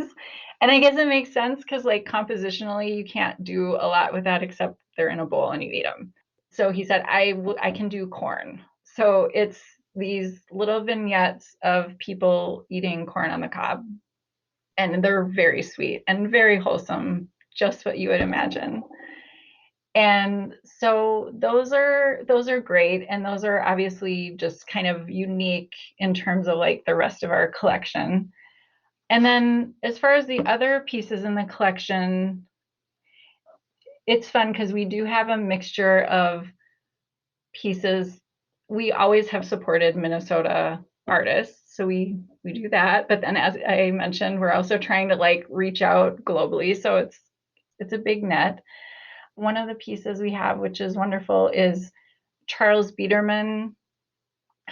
And I guess it makes sense because, like, compositionally, you can't do a lot with that except they're in a bowl and you eat them. So he said, I can do corn. So it's these little vignettes of people eating corn on the cob. And they're very sweet and very wholesome, just what you would imagine. And so those are great, and those are obviously just kind of unique in terms of like the rest of our collection. And then as far as the other pieces in the collection, it's fun because we do have a mixture of pieces. We always have supported Minnesota artists, so we do that. But then, as I mentioned, we're also trying to like reach out globally, so it's a big net. One of the pieces we have, which is wonderful, is Charles Biederman,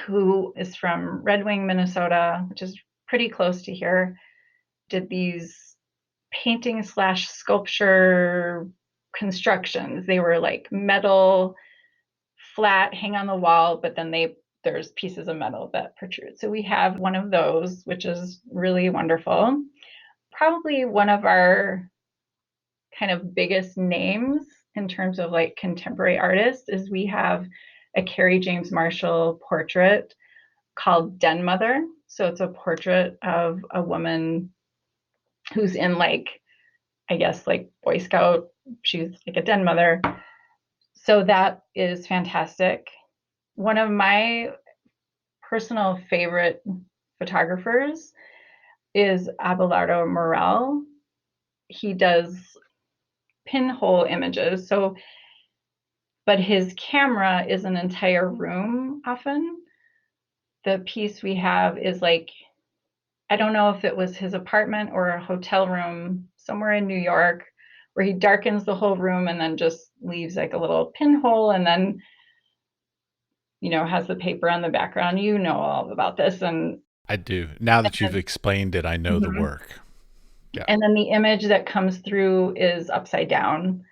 who is from Red Wing, Minnesota, which is pretty close to here, did these painting slash sculpture constructions. They were like metal, flat, hang on the wall, but then there's pieces of metal that protrude. So we have one of those, which is really wonderful. Probably one of our kind of biggest names in terms of like contemporary artists is we have a Carrie James Marshall portrait called Den Mother. So it's a portrait of a woman who's in like, I guess, like Boy Scout. She's like a den mother. So that is fantastic. One of my personal favorite photographers is Abelardo Morel. He does pinhole images. So, but his camera is an entire room often. The piece we have is like, I don't know if it was his apartment or a hotel room somewhere in New York, where he darkens the whole room and then just leaves like a little pinhole and then, has the paper on the background. You know all about this. And I do. Now that you've explained it, I know the Mhm. work. Yeah. And then the image that comes through is upside down.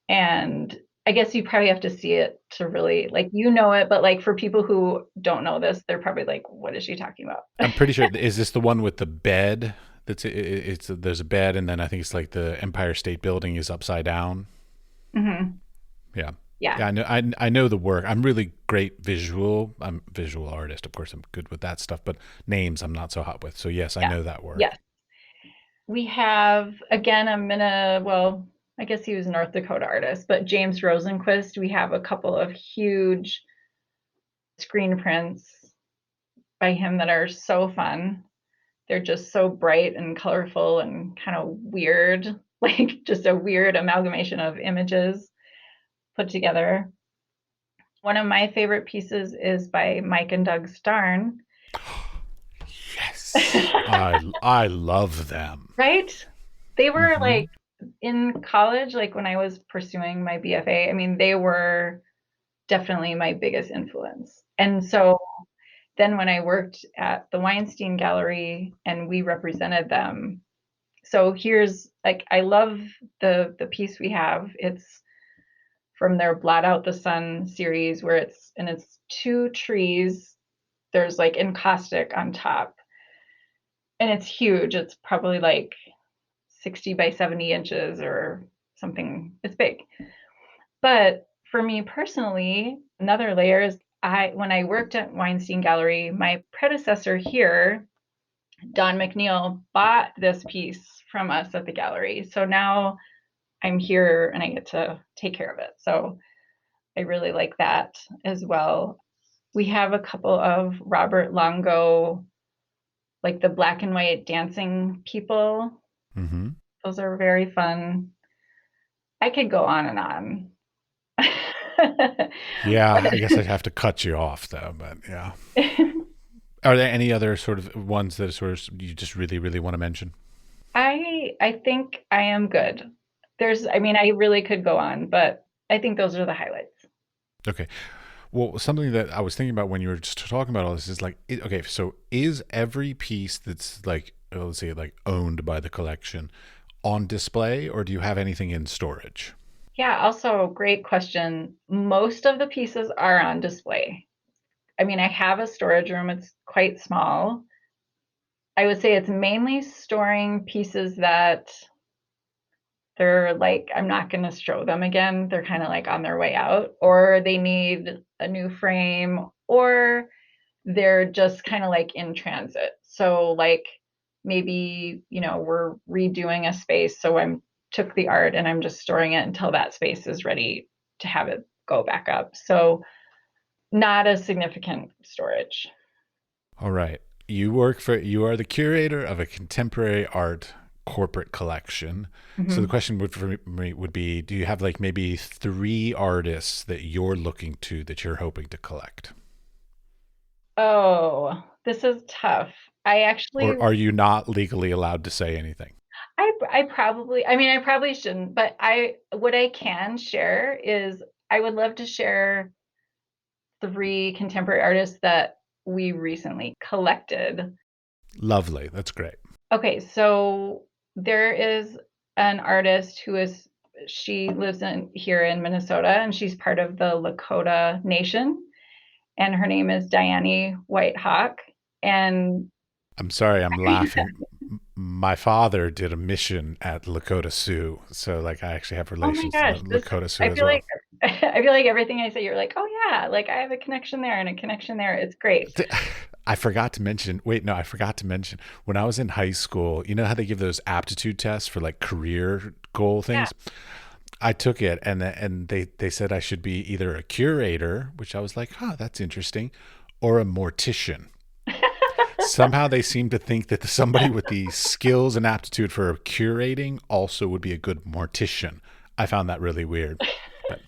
And I guess you probably have to see it to really like it, but like for people who don't know this, they're probably like, "What is she talking about?" I'm pretty sure. Is this the one with the bed? It's there's a bed, and then I think it's like the Empire State Building is upside down. Hmm. Yeah. Yeah, Yeah, I know. I know the work. I'm really great visual. I'm a visual artist, of course. I'm good with that stuff, but names I'm not so hot with. So yes, I yeah, know that work. yes. We have again well, I guess he was a North Dakota artist, but James Rosenquist. We have a couple of huge screen prints by him that are so fun. They're just so bright and colorful and kind of weird, like just a weird amalgamation of images put together. One of my favorite pieces is by Mike and Doug Starn. Yes, I love them. Right? They were Hmm. like in college, like when I was pursuing my BFA, I mean, they were definitely my biggest influence. And so then when I worked at the Weinstein Gallery and we represented them, so here's like I love the piece we have. It's from their Blot Out the Sun series where it's two trees. There's like encaustic on top. And it's huge. It's probably like 60 by 70 inches or something. It's big. But for me personally, another layer is when I worked at Weinstein Gallery, my predecessor here, Don McNeil, bought this piece from us at the gallery. So now I'm here and I get to take care of it. So I really like that as well. We have a couple of Robert Longo, like the black and white dancing people. Hmm. Those are very fun. I could go on and on. Yeah, I guess I'd have to cut you off though, but yeah. Are there any other sort of ones that sort of you just really, really want to mention? I think I am good. I mean, I really could go on, but I think those are the highlights. Okay. Well, something that I was thinking about when you were just talking about all this is like, okay, so is every piece that's like, let's say, like owned by the collection on display, or do you have anything in storage? Yeah, also great question. Most of the pieces are on display. I mean, I have a storage room, it's quite small. I would say it's mainly storing pieces that they're like, I'm not going to show them again. They're kind of like on their way out, or they need a new frame, or they're just kind of like in transit. So, like, maybe, we're redoing a space. So I'm took the art and I'm just storing it until that space is ready to have it go back up. So, not a significant storage. All right. You are the curator of a contemporary art corporate collection. So the Mm-hmm. question would for me would be, do you have like maybe three artists that you're looking to that you're hoping to collect? Oh, this is tough. I actually Or are you not legally allowed to say anything? I probably, I mean, I probably shouldn't, but what I can share is I would love to share three contemporary artists that we recently collected. Lovely. That's great. Okay, so there is an artist she lives in here in Minnesota, and she's part of the Lakota Nation, and her name is Diane White Hawk. And I'm sorry, I'm laughing. My father did a mission at Lakota Sioux, so like I actually have oh my relations to gosh, Lakota Sioux I as feel well. like I feel like everything I say, you're like, oh yeah, like I have a connection there and a connection there. It's great. I forgot to mention. Wait, no, I forgot to mention when I was in high school. You know how they give those aptitude tests for like career goal Yeah. things? I took it, and they said I should be either a curator, which I was like, huh, that's interesting, or a mortician. Somehow they seem to think that somebody with the skills and aptitude for curating also would be a good mortician. I found that really weird, but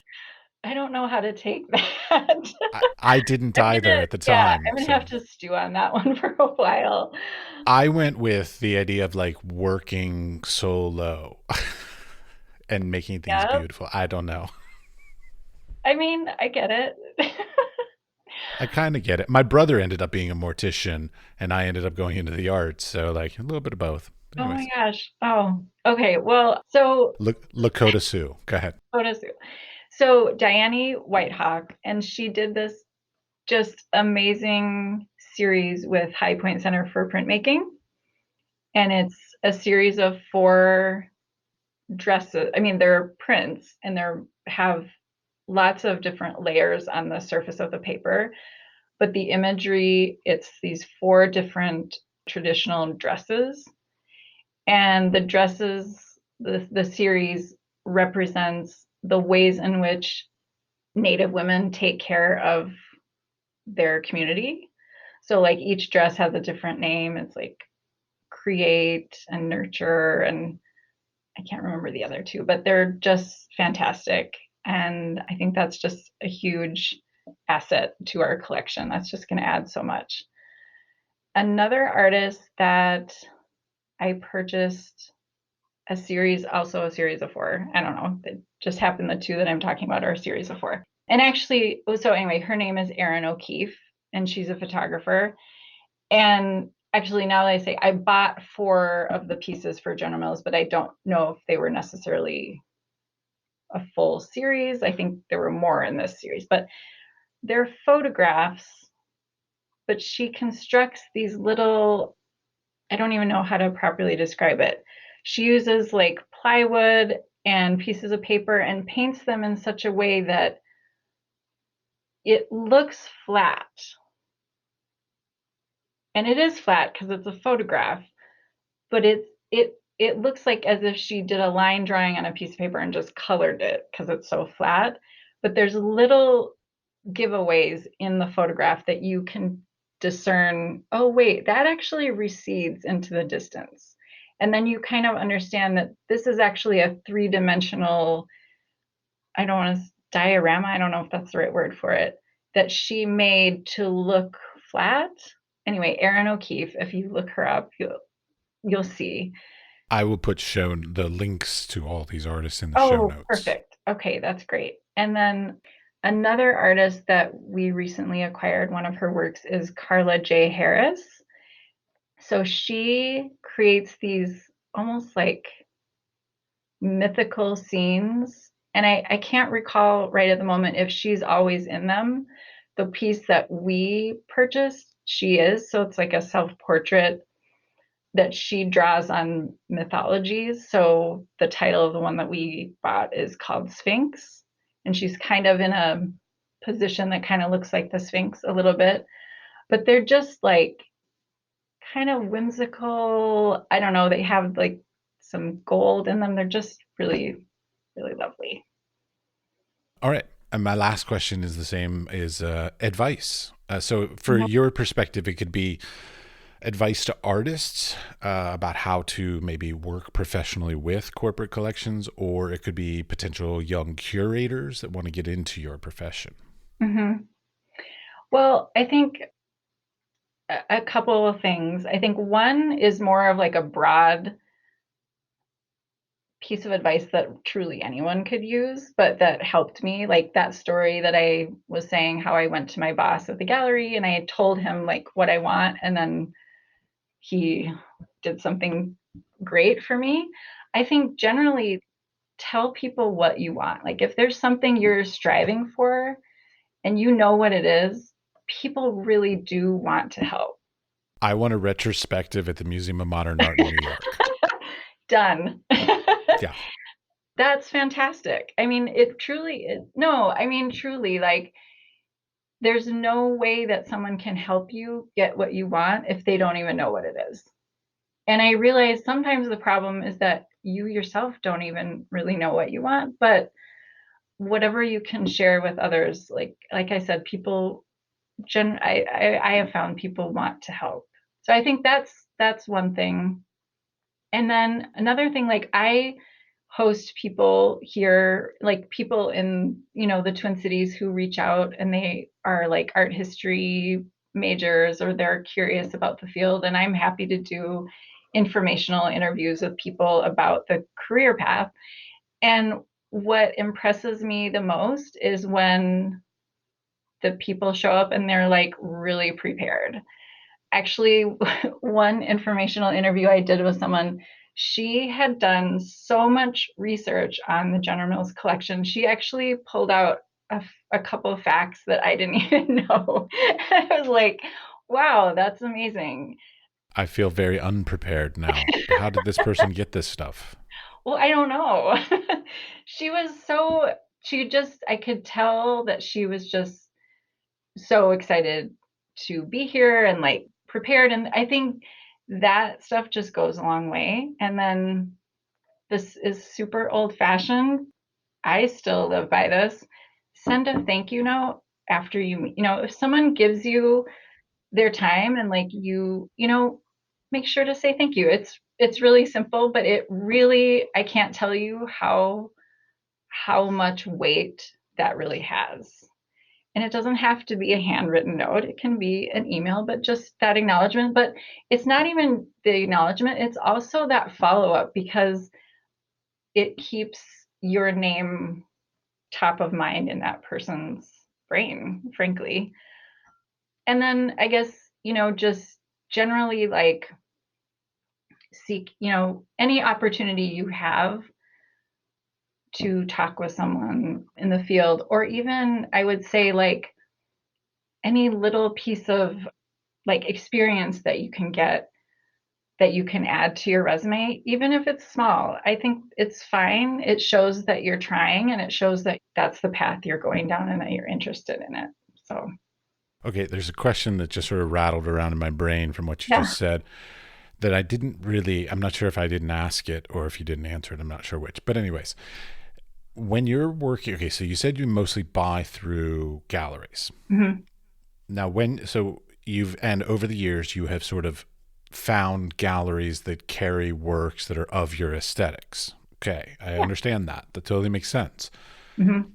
I don't know how to take that. I didn't either at the Yeah, time. I'm gonna So have to stew on that one for a while. I went with the idea of like working solo and making things Yeah, beautiful. I don't know. I mean, I get it. I kind of get it. My brother ended up being a mortician, and I ended up going into the arts. So like a little bit of both. Oh my Anyways, gosh. Oh, okay. Well, so Lakota Sioux. Go ahead. photos. So Diane Whitehawk, and she did this just amazing series with High Point Center for Printmaking, and it's a series of four dresses. I mean, they're prints, and they're have lots of different layers on the surface of the paper. But the imagery, it's these four different traditional dresses. And the series represents the ways in which Native women take care of their community. So, like, each dress has a different name. It's like create and nurture, and I can't remember the other two, but they're just fantastic. And I think that's just a huge asset to our collection. That's just going to add so much. Another artist that I purchased also a series of four. I don't know. It just happened the two that I'm talking about are a series of four. And actually, so anyway, her name is Erin O'Keefe, and she's a photographer. And actually, now that I say, I bought four of the pieces for General Mills, but I don't know if they were necessarily a full series. I think there were more in this series, but they're photographs. But she constructs these little, I don't even know how to properly describe it. She uses like plywood and pieces of paper and paints them in such a way that it looks flat. And it is flat because it's a photograph, but it looks like as if she did a line drawing on a piece of paper and just colored it because it's so flat. But there's little giveaways in the photograph that you can discern, oh wait, that actually recedes into the distance. And then you kind of understand that this is actually a three-dimensional, I don't want to diorama, I don't know if that's the right word for it, that she made to look flat. Anyway, Erin O'Keefe, if you look her up, you'll see. I will put the links to all these artists in the show Oh, notes. perfect. Okay, that's great. And then Another artist that we recently acquired one of her works is Carla J. Harris. So she creates these almost like mythical scenes. And I can't recall right at the moment if she's always in them. The piece that we purchased, she is. So it's like a self portrait that she draws on mythologies. So the title of the one that we bought is called Sphinx. And she's kind of in a position that kind of looks like the Sphinx a little bit. But they're just like kind of whimsical. I don't know. They have like some gold in them. They're just really, really lovely. All right. And my last question is the same is advice. So, for Mhm. your perspective, it could be advice to artists about how to maybe work professionally with corporate collections, or it could be potential young curators that want to get into your profession. Mm-hmm. Well, I think a couple of things. I think one is more of like a broad piece of advice that truly anyone could use, but that helped me. Like that story that I was saying, how I went to my boss at the gallery and I told him like what I want, and then he did something great for me. I think generally tell people what you want. Like if there's something you're striving for and you know what it is, people really do want to help. I want a retrospective at the Museum of Modern Art in New York. Done. Yeah. That's fantastic. I mean, it truly is. No, I mean, truly, like, there's no way that someone can help you get what you want if they don't even know what it is. And I realize sometimes the problem is that you yourself don't even really know what you want, but whatever you can share with others, like I said, people I have found people want to help. So I think that's one thing. And then another thing, like I host people here, like people in, the Twin Cities who reach out and they are like art history majors or they're curious about the field. And I'm happy to do informational interviews with people about the career path. And what impresses me the most is when the people show up and they're like really prepared. Actually, one informational interview I did with someone, she had done so much research on the General Mills collection. She actually pulled out a couple of facts that I didn't even know. I was like, wow, that's amazing. I feel very unprepared now. How did this person get this stuff? Well, I don't know. she was so, I could tell that she was just so excited to be here and like prepared. And I think that stuff just goes a long way. And then this is super old fashioned. I still live by this. Send a thank you note after if someone gives you their time and like make sure to say thank you. It's really simple, but it really, I can't tell you how much weight that really has. And it doesn't have to be a handwritten note. It can be an email, but just that acknowledgement. But it's not even the acknowledgement, it's also that follow up because it keeps your name top of mind in that person's brain, frankly. And then I guess, just generally like seek, any opportunity you have to talk with someone in the field, or even I would say like any little piece of like experience that you can get that you can add to your resume, even if it's small. I think it's fine. It shows that you're trying and it shows that that's the path you're going down and that you're interested in it. So, Okay, there's a question that just sort of rattled around in my brain from what you yeah. just said that I didn't really, I'm not sure if I didn't ask it or if you didn't answer it. I'm not sure which. But, anyways, when you're working, okay, so you said you mostly buy through galleries. Mm-hmm. Now, and over the years, you have sort of found galleries that carry works that are of your aesthetics. Okay, I Yeah. understand that. That totally makes sense. Mm-hmm.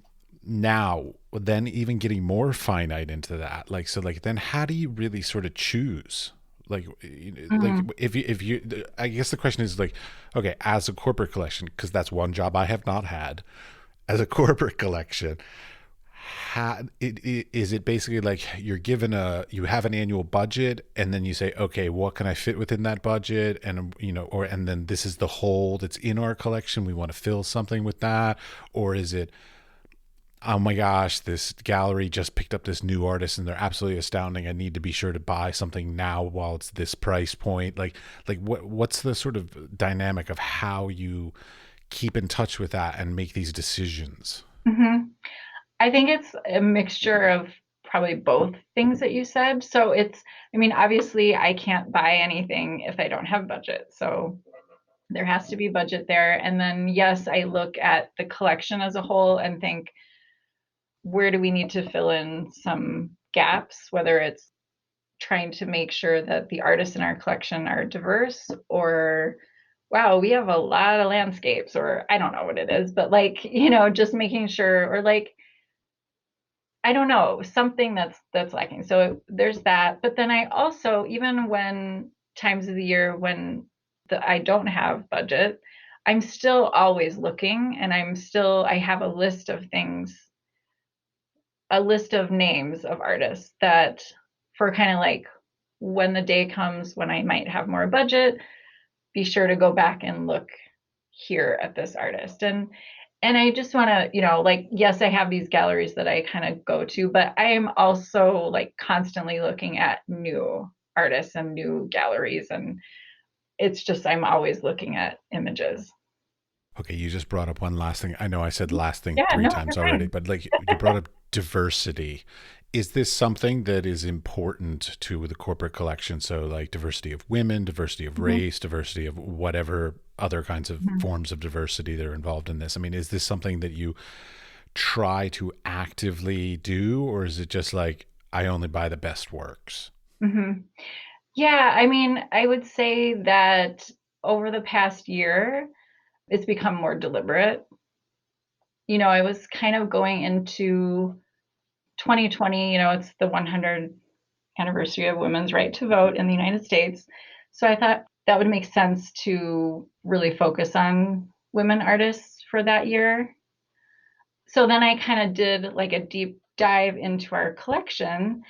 Now, then even getting more finite into that, like, so like, then how do you really sort of choose? Like Mm-hmm. if you, I guess the question is like, okay, as a corporate collection, because that's one job I have not had as a corporate collection, Is it basically like you have an annual budget and then you say, okay, what can I fit within that budget? And, and then this is the hole that's in our collection. We want to fill something with that. Or is it, oh my gosh, this gallery just picked up this new artist and they're absolutely astounding. I need to be sure to buy something now while it's this price point. What's the sort of dynamic of how you keep in touch with that and make these decisions? Mm-hmm. I think it's a mixture of probably both things that you said. So I mean, obviously, I can't buy anything if I don't have budget. So there has to be budget there. And then, yes, I look at the collection as a whole and think, where do we need to fill in some gaps, whether it's trying to make sure that the artists in our collection are diverse, or wow, we have a lot of landscapes, or I don't know what it is, but just making sure, or I don't know, something that's lacking. So there's that. But then I also, even when times of the year when I don't have budget, I'm still always looking, and I have a list of things, a list of names of artists that, for kind of like when the day comes when I might have more budget, be sure to go back and look here at this artist. And I just want to, yes, I have these galleries that I kind of go to, but I am also like constantly looking at new artists and new galleries. And it's just, I'm always looking at images. Okay, you just brought up one last thing. I know I said last thing Yeah, three no, times you're already, fine. but like you brought up diversity. Is this something that is important to the corporate collection? So like diversity of women, diversity of Mhm, race, diversity of whatever other kinds of mhm. forms of diversity that are involved in this. I mean, is this something that you try to actively do, or is it just like I only buy the best works? Mhm. Yeah, I mean, I would say that over the past year, it's become more deliberate. I was kind of going into 2020, it's the 100th anniversary of women's right to vote in the United States. So I thought that would make sense to really focus on women artists for that year. So then I kind of did like a deep dive into our collection.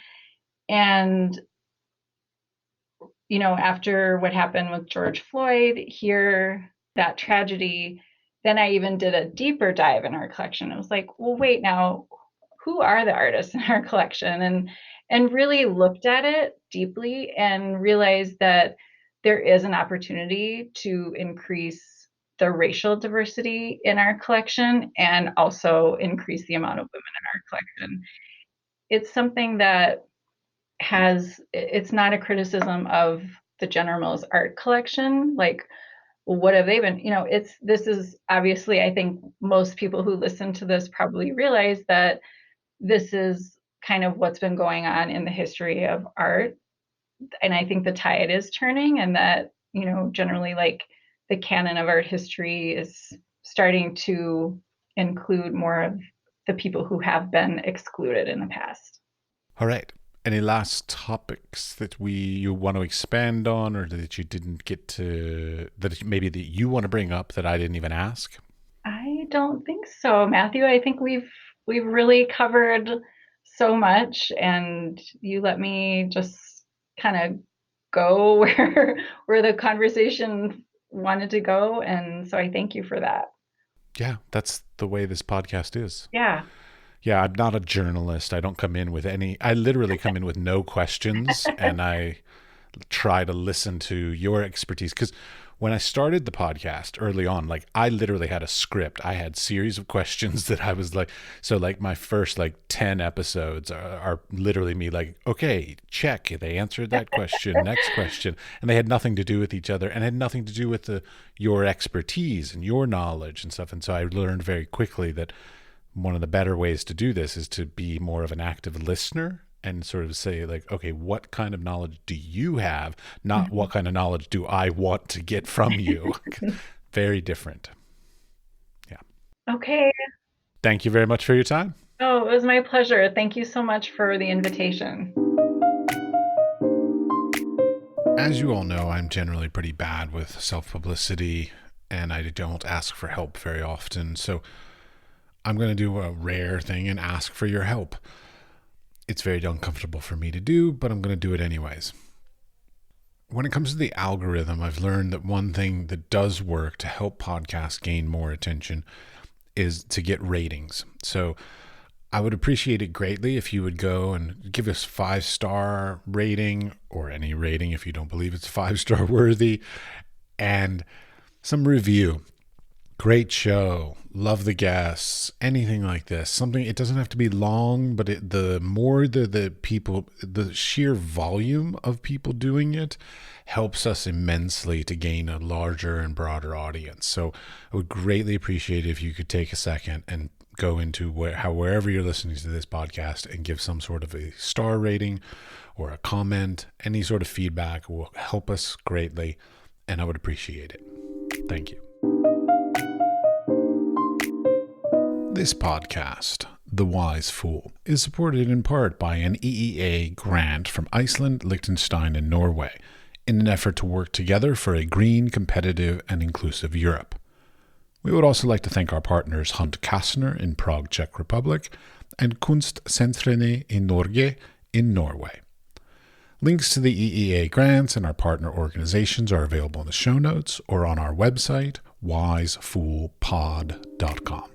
And, after what happened with George Floyd here, that tragedy, then I even did a deeper dive in our collection. I was like, well, wait, now who are the artists in our collection? And really looked at it deeply and realized that there is an opportunity to increase the racial diversity in our collection and also increase the amount of women in our collection. It's something that it's not a criticism of the General Mills art collection. Like, well, what have they been? This is obviously, I think most people who listen to this probably realize that this is kind of what's been going on in the history of art. And I think the tide is turning, and that, generally, like, the canon of art history is starting to include more of the people who have been excluded in the past. All right. Any last topics that you want to expand on, or that you didn't get to, that maybe that you want to bring up that I didn't even ask? I don't think so, Matthew. I think we've really covered so much, and you let me just kind of go where the conversation wanted to go, and so I thank you for that. Yeah, that's the way this podcast is. Yeah. Yeah, I'm not a journalist. I don't come in with any, I literally come in with no questions and I try to listen to your expertise. Because when I started the podcast early on, like I literally had a script. I had series of questions that I was like, so like my first like 10 episodes are literally me like, okay, check. They answered that question. Next question. And they had nothing to do with each other and had nothing to do with your expertise and your knowledge and stuff. And so I learned very quickly that one of the better ways to do this is to be more of an active listener and sort of say like, okay, what kind of knowledge do you have? Not what kind of knowledge do I want to get from you? Very different. Yeah. Okay. Thank you very much for your time. Oh, it was my pleasure. Thank you so much for the invitation. As you all know, I'm generally pretty bad with self publicity and I don't ask for help very often. So I'm going to do a rare thing and ask for your help. It's very uncomfortable for me to do, but I'm going to do it anyways. When it comes to the algorithm, I've learned that one thing that does work to help podcasts gain more attention is to get ratings. So I would appreciate it greatly if you would go and give us 5-star rating, or any rating if you don't believe it's 5-star worthy, and some review. Great show, love the guests, anything like this. Something, it doesn't have to be long, but the more the people, the sheer volume of people doing it helps us immensely to gain a larger and broader audience. So I would greatly appreciate it if you could take a second and go into wherever you're listening to this podcast and give some sort of a star rating or a comment. Any sort of feedback will help us greatly, and I would appreciate it. Thank you. This podcast, The Wise Fool, is supported in part by an EEA grant from Iceland, Liechtenstein, and Norway in an effort to work together for a green, competitive, and inclusive Europe. We would also like to thank our partners Hunt Kastner in Prague, Czech Republic, and Kunstsentrene i Norge in Norway. Links to the EEA grants and our partner organizations are available in the show notes or on our website, wisefoolpod.com.